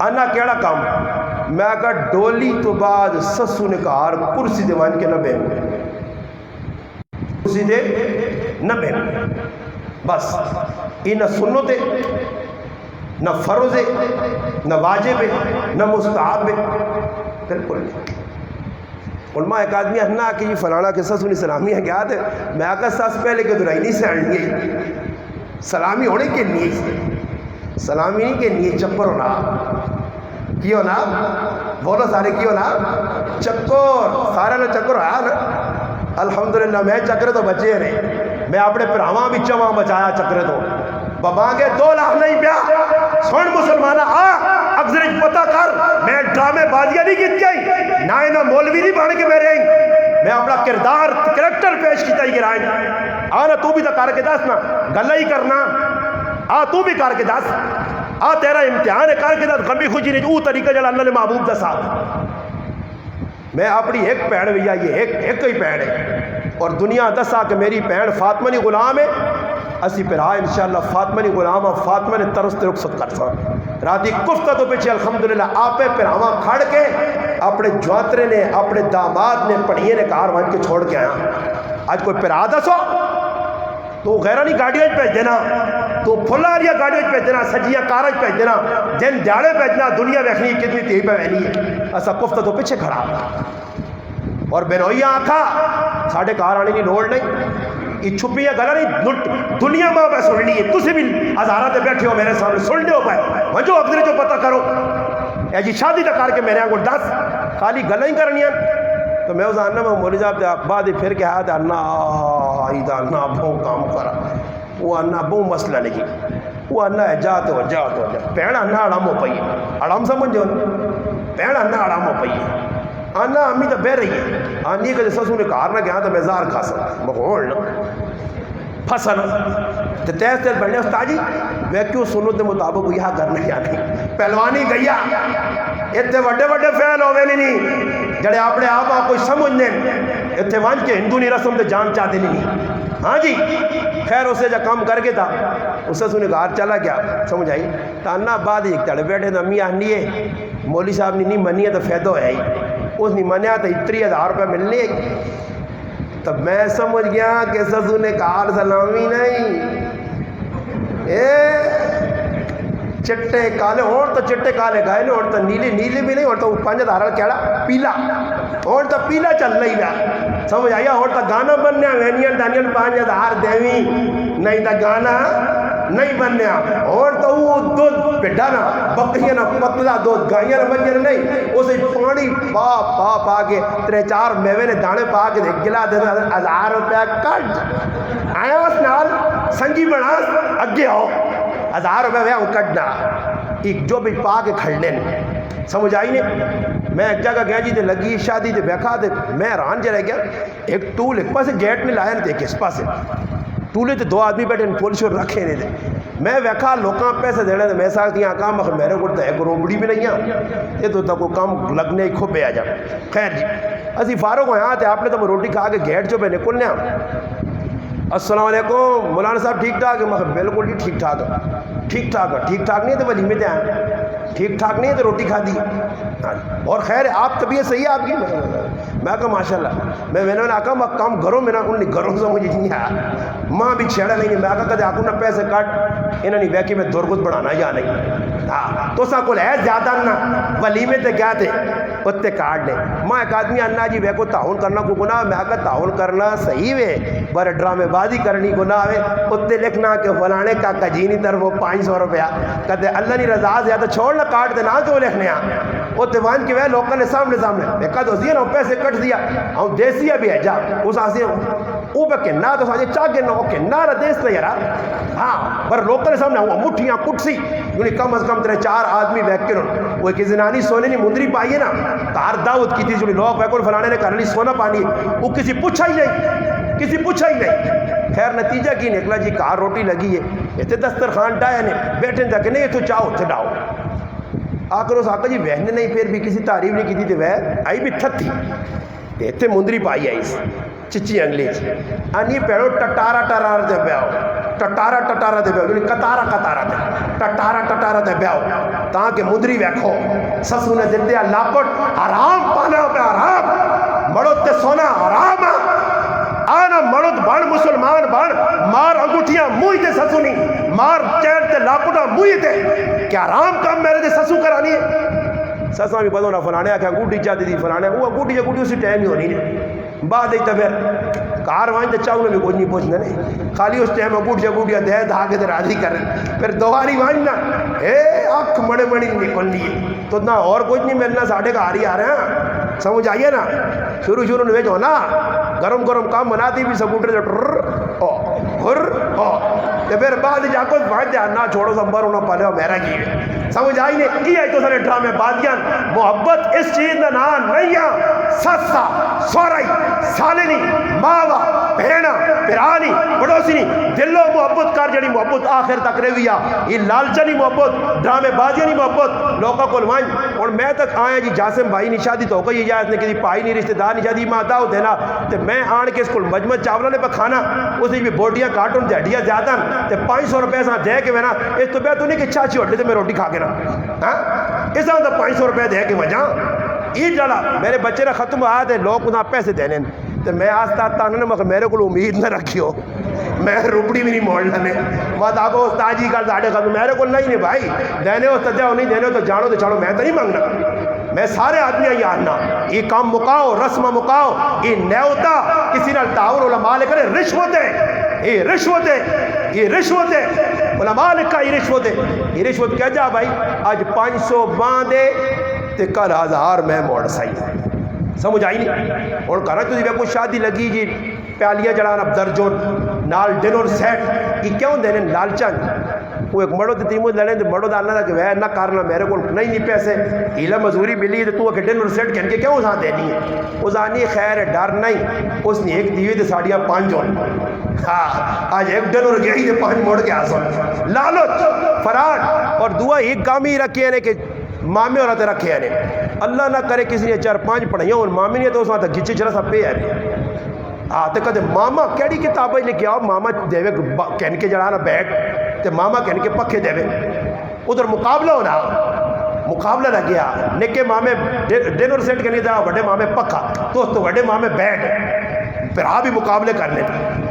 آنا کیڑا کام میں آکا ڈولی تو بعد سسو نکار کرسی دے وان کے نہ بہن کرسی دے نہ بہن بس یہ نہ سنو دے نہ فرض ہے نہ واجب ہے نہ مستحب ہے بالکل علماء ایک آدمی ہننا کہ یہ فلانا کے سسونی سلامی ہے کیا تھے میں آقا ساس پہلے کے درائی نہیں سے آنی ہے سلامی ہونے کے لیے سلامی نہیں کے لیے چکر ہونا کیوں نا بولو سارے کیوں نا چکر سارے نے چکر آیا نا الحمدللہ میں چکرے تو بچے رہے میں اپنے پراواں بھی چواں بچایا چکرے تو بابا کے 2 لاکھ نہیں پیا سن مسلمانہ اگزرج پتہ کر میں ڈرامے بازیاں نہیں کیت گئی نہ مولوی نہیں بن کے میرے میں اپنا کردار کریکٹر پیش کیتا ہی گرائیں آنا تو بھی تو کر کے دس نا گلہ ہی کرنا تو بھی کر کے دس تیرا امتحان ہے کر کے دس غمی خوشی نہیں طریقہ جڑا اللہ نے محبوب دسا میں اپنی ایک پہن بھیا یہ ایک ہی پہن ہے اور دنیا دسا کہ میری پہن فاطمہ نی غلام ہے اسی پھرا انشاءاللہ فاطمہ نی غلام فاطمہ نے ترست رخصت کر سا راتی کفتہ تو پیچھے الحمدللہ آپ پھراواں کھڑ کے اپنے جواترے نے اپنے داماد نے پڑھیے نے کار وہاں کے چھوڑ کے آیا آج کوئی پھرا دسو تو غیرانی گاڑیاں پہ دینا تو پھلاریاں گاڑیاں پہ دینا سجیاں کاراں پہ دینا جن دیاڑے پہ دینا دنیا ویکھنی کتنی تیز پہ وینی ہے ایسا کفتہ تو پیچھے کھڑا اور بینوئیاں آکھا ساڑھے کار آنے کی لوڑ نہیں یہ چھپیاں گلا نہیں دنیا ماں پہ سننی ہے تسی بھی ہزارہ تے بیٹھے ہو میرے سامنے سن دے ہو پائے وجہ اگدرے جو پتہ کرو اے جی شادی تا کار کے میرے آنگو 10 خالی گلہ ہی کرنی ہے تو میں اس آنہ میں مولی صاحب دے بعد پھر کے آیا تھا انہ بہو کام کرا وہ انہ بہو مسئلہ نہیں وہ انہ ہے جاتے ہو پہنا انہ اڑام ہو پئی اڑام سمجھو پہنا انہ اڑام ہو پئی آنا امی تو بہ رہی ہے آنی کہ سسو نے کار نہ گیا تو میں زار کھا سکتا مغول نا پھسنا تو تیز تیز بڑھنے استاد جی میں کیوں سنت مطابق یہاں کرنا کیا نہیں پہلوانی گیا اتنے وڈے وڈے فیل ہوئے نہیں جڑے اپنے آپ کوئی سمجھنے اتنے وانچ کے ہندو نہیں رسم تے جان چاہتے نہیں ہاں جی خیر اسے جا کام کر کے تھا اس سے سنے کار چلا گیا سمجھ آئی تو انہ بعد ایک چڑھے بیٹھے تو امی آنی ہے مولی صاحب نے نہیں منی ہے تو فیدو ہے ہی اس نے منیا تو 30,000 روپے ملنے تب میں سمجھ گیا کہ سسو نے کار سلامی نہیں چٹے کالے اور تو چٹے کالے گائے نہیں اور تو نیلے بھی نہیں اور تو 5,000 کیڑا پیلا اور تو پیلا چل رہی ہے سمجھ آیا اور تو گانا بننے وینین دانین 5,000 دیوی نہیں تو گانا نہیں بننے اور تو وہ دودھ پٹھا نا بکریاں نا پتلا دودھ گائیاں نا بنیاں نہیں اسے پانی پا کے 3-4 میوے نے دانے پا کے گلا دینا 1,000 روپے کٹ آیا اس نال سنگی بنا اگے آؤ 1,000 روپے وہ کٹنا ایک جو بھی پا کے کھڑنے سمجھ آئی نہیں میں ایک جگہ گیا جی تے لگی شادی تے بیکھا تے میں حیران جہ رہ گیا ایک ٹول ایک پاسے گیٹ میں لایا تے کس پاسے ٹولے تے 2 آدمی بیٹھے پولیس اور رکھے نہیں تھے میں ویکھا لوکاں پیسے دینے تے میں ساکتی یہاں کام مخ میرے کو ایک روبڑی بھی نہیں ہے یہ تو کوئی کام لگنے ہی کھوبے آ جا خیر جی اسی فاروق ہو یہاں تے آپ نے تو روٹی کھا کے گیٹ جو پہ نکلنے السلام علیکم مولانا صاحب ٹھیک ٹھاک ہے میں بالکل جی ٹھیک ٹھاک نہیں ہے تو ولیمے تے آئے ٹھیک ٹھاک نہیں ہے تو روٹی کھا دی اور خیر آپ طبیعت صحیح ہے آپ کی میں کہا ماشاءاللہ میں نے کہا میں کام گھروں میں انہیں گھروں سے مجھے نہیں آیا ماں بھی چھیڑا نہیں میں کہا کدے آپ نہ پیسے کٹ انہوں نے ویکی میں دورگت بڑھانا یا نہیں تو سا کل ہے زیادہ نہ ولیمے تے کیا تھے اتنے کارڈ لے ماں ایک آدمی انہ جی ویکو تعاون کرنا کو گناہ میں کہا تعاون کرنا صحیح ہے بر ڈرامے بازی کرنی گناہ ہے اتنے لکھنا کہ فلانے کا کجینی طرف 500 روپیہ کہتے اللہ نہیں رضا سے یا تو چھوڑنا کارڈ دینا کیوں لکھنے اتنے وان کے وہ لوگوں نے سامنے میں کہا تو دینا پیسے کٹ دیا ہوں دیسیا بھی ہے جا اس آسے او پہ کہنا تو ساجے چاہ کے نہ کہنا رہا دیس نہیں یار ہاں پر لوگوں نے سامنے ہوا مٹھیاں کٹسی یعنی کم از کم 3-4 آدمی بیک کرن وہ ایک زنانی سونے نہیں مندری پائی ہے نا کار دعوت کی تھی جو لوگ بیکن فلانے نے کرنی سونا پانی وہ کسی پوچھا ہی نہیں خیر نتیجہ کی نکلا جی کار روٹی لگی ہے اتنے دسترخوان ڈایا نے بیٹھے تھا کہ نہیں اتو چاہو اتنے ڈاؤ آکر اس آقا جی بہنے نہیں پھر بھی کسی تعریف نہیں کی تھی تو وہ آئی بھی تھت تھی اتنے مندری پائی آئی چچی انگلیز آنی پیڑو ٹٹارا دے بیاؤ ٹٹارا دے بیاؤ یعنی ٹٹارا دے بیاؤ تاکہ مندری ویکھو سسو نے دل دیا لاپٹ آرام پانا پہ آرام مڑو تے سونا آرام آنا مرد بان مسلمان بان مار انگوٹھیاں موئی دے سسو نہیں مار چیر تے لاپٹا موئی دے کیا آرام کام میرے دے سسو کرانی ہے سساں بھی پتہ نہ فلانے آکھا انگوٹھی چاہتی تھی فلانے وہ انگوٹھی اسی ٹائم ہی ہونی نے بعد ہی تو پھر کار وائن تو چاہوں میں کچھ نہیں پوچھنا نہیں خالی اس ٹائم انگوٹھیاں دے دھاگے تے راضی کر پھر دوباری وائن نا اکھ مڑے نکلنی ہے تو نہ اور کچھ نہیں ملنا ساڑھے گھر ہی آ رہے ہیں سمجھ آئیے نا شروع میں جو نا گرم کام بناتی بھی سکوٹر سے پھر بعد جا کو بات جاننا چھوڑو سمبر ہونا پالے میرا کی سمجھ آئی نہیں یہ تو سارے ڈرامے بادیاں محبت اس چیز کا نام نہیں ہے سسا سورائی سالنی ماوا بہنا پرانی پڑوسنی دلو محبت کر جڑی محبت آخر تک رہی یہ لالچنی محبت ڈرامے بازیاں محبت لوگوں کو لوائیں اور میں تک آیا جی جاسم بھائی نہیں شادی تو گئی ہے اس نے کسی پائی نہیں رشتہ دار نہیں شادی ماں داؤ دینا تو میں آن کے اس کو مجمع چاولوں نے پہ کھانا اس بھی بوٹیاں کارٹون ہڈیاں زیادہ تو 500 روپے سے دے کے میں نا اس تو تو نہیں کہ چاچی ہوٹل سے میں روٹی کھا کے نا اس طرح 500 روپے دے کے وجہ عید ڈالا میرے بچے نے ختم آیا تھے لوگ انہیں پیسے دینے تو میں آستا نے مگر میرے کو امید نہ رکھیو میں روپڑی بھی نہیں موڑنا نے مت آگو استاد جی کا ساڑھے ختم میرے کو نہیں بھائی دینے ہو سجا ہو نہیں دینے ہو تو جانو تو چھاڑو میں تو نہیں مانگنا میں سارے آدمی ہی آنا یہ کام مکاؤ رسم مکاؤ یہ نیوتا کسی نال تعاون علماء لے کرے رشوت ہے یہ رشوت ہے علماء لکھا یہ رشوت ہے یہ رشوت کیا جا بھائی آج 500 باندھے تے کل 1000 میں موڑ سائی سمجھ آئی نہیں اور کہنا تو کوئی شادی لگی جی پیالیاں جڑانا درجون نال ڈنر سیٹ یہ کیوں دینے لالچن وہ ایک مڑو تے تیمو لڑیں تو مڑو دالنا تھا کہ وہ نہ کرنا میرے کو نہیں پیسے ہیلا مزوری ملی تو کہ ڈنر سیٹ کہن کے کیوں ساتھ دینی ہے اس آنی خیر ڈر نہیں اس نے ایک دیوی تے ساڑیاں 5 جون ہاں آج ایک ڈنر گئی تے 5 موڑ کے آسان لالچ فراد اور دعا ایک کام ہی رکھے ہیں کہ مامے اور رکھے ہیں اللہ نہ کرے کسی نے 4-5 پڑھائیاں اور مامی نے تو اس وقت گھچے چرا سب پہ ہے آتے کہتے ماما کیڑی کتابیں لے کے آؤ ماما دیوے کہن کے جڑانا بیگ تے ماما کہن کے پکھے دیوے ادھر مقابلہ ہونا مقابلہ نہ گیا نکے مامے ڈنر سیٹ کے نہیں دا بڑے مامے پکھا تو بڑے مامے بیگ پھر آپ بھی مقابلے کرنے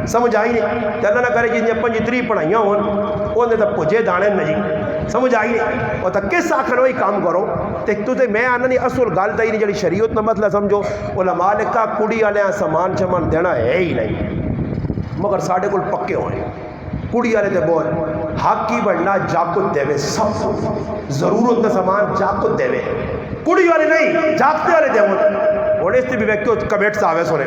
سمجھ آئی نہیں کہ اللہ نہ کرے جن اپن جتنی پڑھائیاں ہوں تو پجے دانے نہیں سمجھ آئی نہیں اور تو کس آخر وہی کام کرو تو میں آنا نہیں اصل گل تو ہی نہیں جڑی شریعت نہ مسئلہ سمجھو علماء لکھا کڑی والے سامان شمان دینا ہے ہی نہیں مگر ساڑھے کو پکے ہونے کڑی والے تے بول حق کی بڑھنا جاکت دے سب کو ضرورت کا سامان جاکت دے کڑی والے نہیں جاگتے والے دے ہونے اس سے بھی ویکتو کمیٹ سے آوے سونے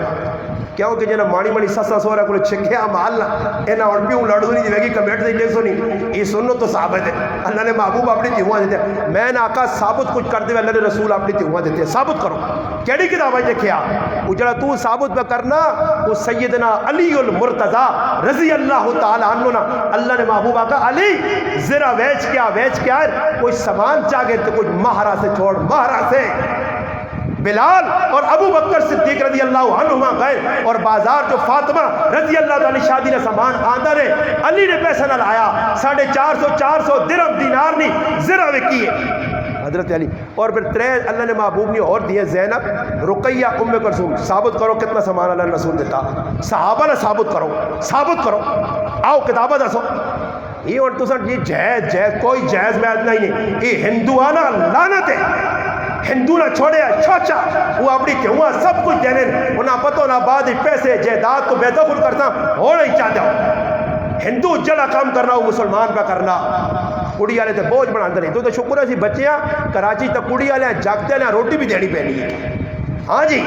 کیوں کہ جنہا مانی سسا سورا کو چھکیا مالنا اینا اور پیوں لڑو نہیں دیوے گی کمیٹ سے لے سونی یہ سنو تو ثابت ہے اللہ نے محبوب اپنی تیوہاں دیتے ہیں میں نے آقا ثابت کچھ کر دے اللہ نے رسول اپنی تیوہاں دیتے ہیں ثابت کرو کیڑی کتاب ہے دیکھیا وہ جڑا تو ثابت پہ کرنا وہ سیدنا علی المرتضی رضی اللہ تعالیٰ عنہ نا اللہ نے محبوب آقا علی ذرا ویچ کیا کوئی سامان چاہ گئے تو کچھ مہرہ سے چھوڑ مہرہ سے بلال اور ابو بکر صدیق رضی اللہ عنہما گئے اور بازار جو فاطمہ رضی اللہ تعالی شادی نے سامان آندہ رہے علی نے پیسہ نہ لایا 450 درہم دینار نہیں زرہ وکی ہے حضرت علی اور پھر 3 اللہ نے محبوب نے اور دیے زینب رقیہ ام کلثوم ثابت کرو کتنا سامان اللہ نے رسول دیتا صحابہ نے ثابت کرو آؤ کتابہ دسو یہ اور تو سر یہ جائز کوئی جائز میں نہیں یہ ہندوانہ لعنت ہے ہندو نہ چھوڑے چھوچا وہ اپنی کیوں سب کچھ دینے انہاں پتہ نہ بعد پیسے جائیداد کو بے دخل کرتا ہونا ہی چاہتا ہوں ہندو جڑا کام کرنا وہ مسلمان پہ کرنا کڑی والے تے بوجھ بنا دے تو شکر ہے سی بچیاں کراچی تک کڑی والے جاگتے ہیں روٹی بھی دینی پینی ہے ہاں جی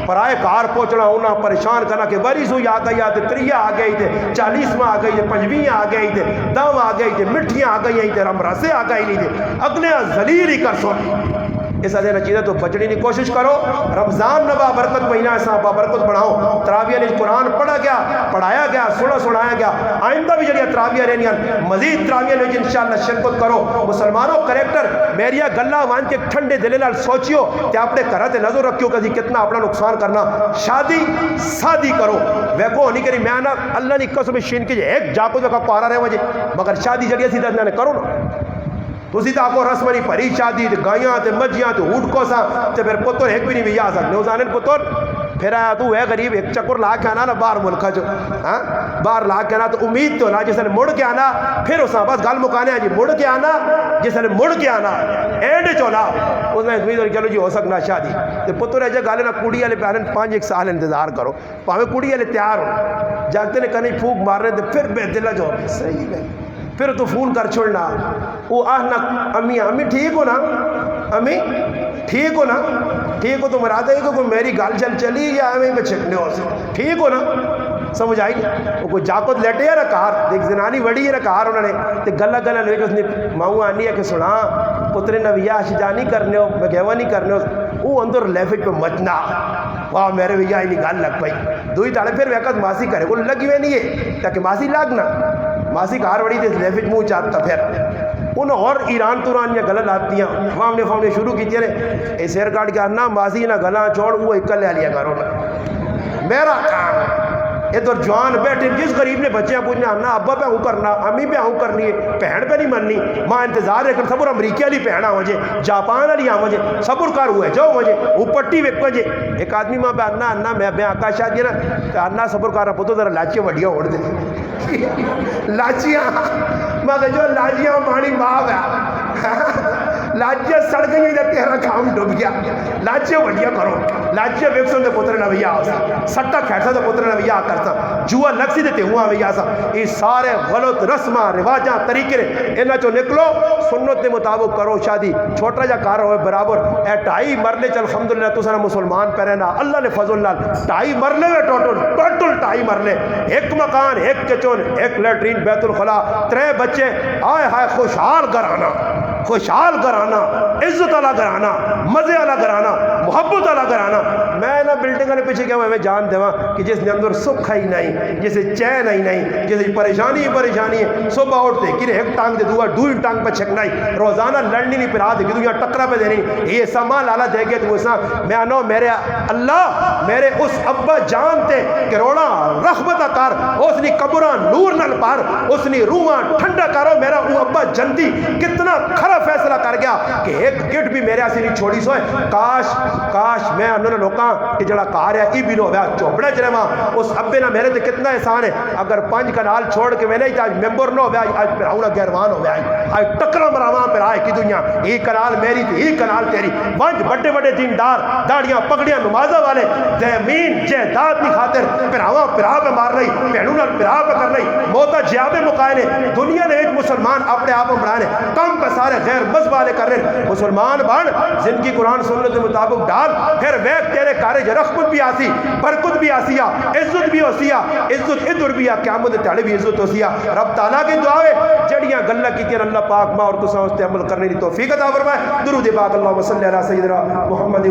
پرائے کار پہنچنا ہونا پریشان کرنا کہ بری سوئی آ گئی آتے 3 آ گئی تھے 40 آ گئی تھے 5 آ گئی تھے 10 آ گئی تھے مٹھیاں آ گئی تھے رمرسے آ گئی نہیں تھے اگلے ذلیل ہی کر سو اس ادھے نچیدہ تو بچنے کی کوشش کرو رمضان نبا برکت مہینہ ایسا برکت بڑھاؤ تراویہ نے قرآن پڑھایا گیا سنایا گیا آئندہ بھی جڑیاں تراویہ رہنیاں مزید تراویہ نے انشاءاللہ شرکت کرو مسلمانوں کریکٹر میریا گلہ وان کے ٹھنڈے دلے نال سوچیو کہ اپنے گھرات نظر رکھیو کہ کتنا اپنا نقصان کرنا شادی کرو ویکو نہیں کری میں آنا اللہ نے قسم شین کی ایک جاکو جو کا پارا رہے مجھے مگر شادی جڑیاں سیدھا نے کرو نا تسی تا کو رسم نہیں پری شادی تے گایاں تے مجھیاں تے اونٹ کو سا تے پھر پتر ایک بھی نہیں بھی آ سکتے او زانن پتر پھر آیا تو ہے غریب ایک چکر لا کے آنا نا باہر ملکہ جو باہر لا کے آنا تو امید تو نا جس نے مڑ کے آنا پھر اس نے بس گل مکانے جی مڑ کے آنا جس نے مڑ کے آنا اینڈ چولا اس نے امید چلو جی ہو سکنا شادی تو پتر ہے جی گل نا کڑی والے پیارے 5-1 سال انتظار کرو پاویں کڑی والے تیار ہو جاگتے نے کہیں پھوک مار رہے تو پھر بے دلہ جو صحیح ہے پھر تو فون کر چھوڑنا وہ آہنا امی ٹھیک ہو نا امی ٹھیک ہو نا ٹھیک ہو تو مراد ہے کہ کوئی میری گال چلی یا ہمیں میں چھکنے ہو سے ٹھیک ہو نا سمجھ آئی وہ کوئی جاکت لیٹے ہے نا کار ایک زنانی وڑی ہے نا کار انہوں نے تو گلہ لے کے اس نے ماؤں آنی ہے کہ سنا پترے نویہ شجانی کرنے ہو بگیوہ نہیں کرنے ہو وہ اندر لیفٹ پہ مچنا واہ میرے بھیا انہی گال لگ پائی دوئی تاڑے پھر ویقت ماسی کرے وہ لگی ہوئے نہیں ہے تاکہ ماسی لگنا ماسی کار وڑی تھی لیفٹ منہ چاہتا پھر انہوں اور ایران توران یا گلہ لاتی ہیں فامنے شروع کی تھی اس ایئر کارڈ کیا نا ماسی نہ گلہ چھوڑ وہ اکل لے لیا کرو نا میرا کام ادھر جوان بیٹھے جس غریب نے بچیاں پوچھنا نا ابا پہ ہوں کرنا امی پہ ہوں کرنی ہے بہن پہ نہیں مننی ماں انتظار ہے کہ صبر امریکہ لی پہنا ہو جے جاپان لی آ مجھے صبر کر ہوئے جاؤ مجھے وہ پٹی ویک مجھے ایک آدمی ماں پہ انا میں آقا شاہ جی نا کہ انا صبر کر رہا پتو ذرا لاچیاں وڈیاں اڑ دے لاچیاں ماں کہ جو لاچیاں مانی ماں ہے لاچیاں سڑ گئی ہیں جب تیرا کام ڈوب گیا لاچیاں وڈیاں کرو لاچیاں ویکسوں دے پتر نویہ آسا سٹا کھیٹا دے پتر نویہ کرتا جوا لگسی دیتے ہوا ویہ آسا یہ سارے غلط رسمہ رواجاں طریقے انہاں چو نکلو سنت دے مطابق کرو شادی چھوٹا جا کار ہوئے برابر اے ٹائی مرلے چل الحمدللہ تو سنا مسلمان پہنے اللہ نے فضل اللہ ٹائی مرلے وے ٹوٹل ٹائی مرلے ایک مکان ایک کچن ایک لیٹرین بیت الخلا 3 بچے آئے ہائے خوشحال گھرانا خوشحال گھرانا عزت والا گھرانا مزے والا گھرانا محبت والا گھرانا میں نہ بلڈنگ نے پیچھے کیا میں جان دیواں کہ جس نے اندر سکھ ہی نہیں جسے چین ہی نہیں جسے پریشانی ہے صبح اٹھتے کہ ایک ٹانگ دے دوئی ٹانگ پہ چھکنا ہی روزانہ لڑنی نہیں پھرا دے کہ دنیا ٹکرا پہ دینی یہ سامان لالا دے گیا تو اسا میں آنو میرے اللہ میرے اس ابا جان تے کروڑا رحمت کر اس نے قبران نور نل پار اس نے روحاں ٹھنڈا کرو میرا وہ ابا جنتی کتنا کھرا فیصلہ کر گیا کہ ایک گٹ بھی میرے آسی نہیں چھوڑی سوئے کاش میں انہوں نے لوکاں کہ جڑا کار ہے ای بھی لو بیا چوپڑے چلے ماں اس ابے نہ میرے تے کتنا احسان ہے اگر 5 کنال چھوڑ کے میں نہیں آج ممبر نہ ہو بیا آج پھر آؤں گیروان ہو بیا آج ٹکرا مراواں پھر آئے کی دنیا ای کنال میری تھی ای کنال تیری 5 بڑے دیندار داڑیاں پگڑیاں نمازہ والے زمین جائیداد کی خاطر پھر آواں پھر آپ مار رہی پہنوں نال پھر آپ کر رہی موتا جیابے مقائنے دنیا نے ایک مسلمان اپنے آپ بڑھانے کم پہ سارے غیر مذہب والے کر رہے مسلمان بن زندگی قرآن سنت کے مطابق ڈال پھر ویک تیرے کارج رحمت بھی آسی برکت بھی آسیا عزت بھی ہوسیا عزت ادھر بھی آ قیامت تیڑے بھی عزت ہوسیا رب تعالیٰ کی دعاوے جڑیاں گلہ کی تیر اللہ پاک ماں اور تساں اس تے عمل کرنے دی توفیق عطا فرمائے درود پاک اللہم صلی علی سیدنا محمد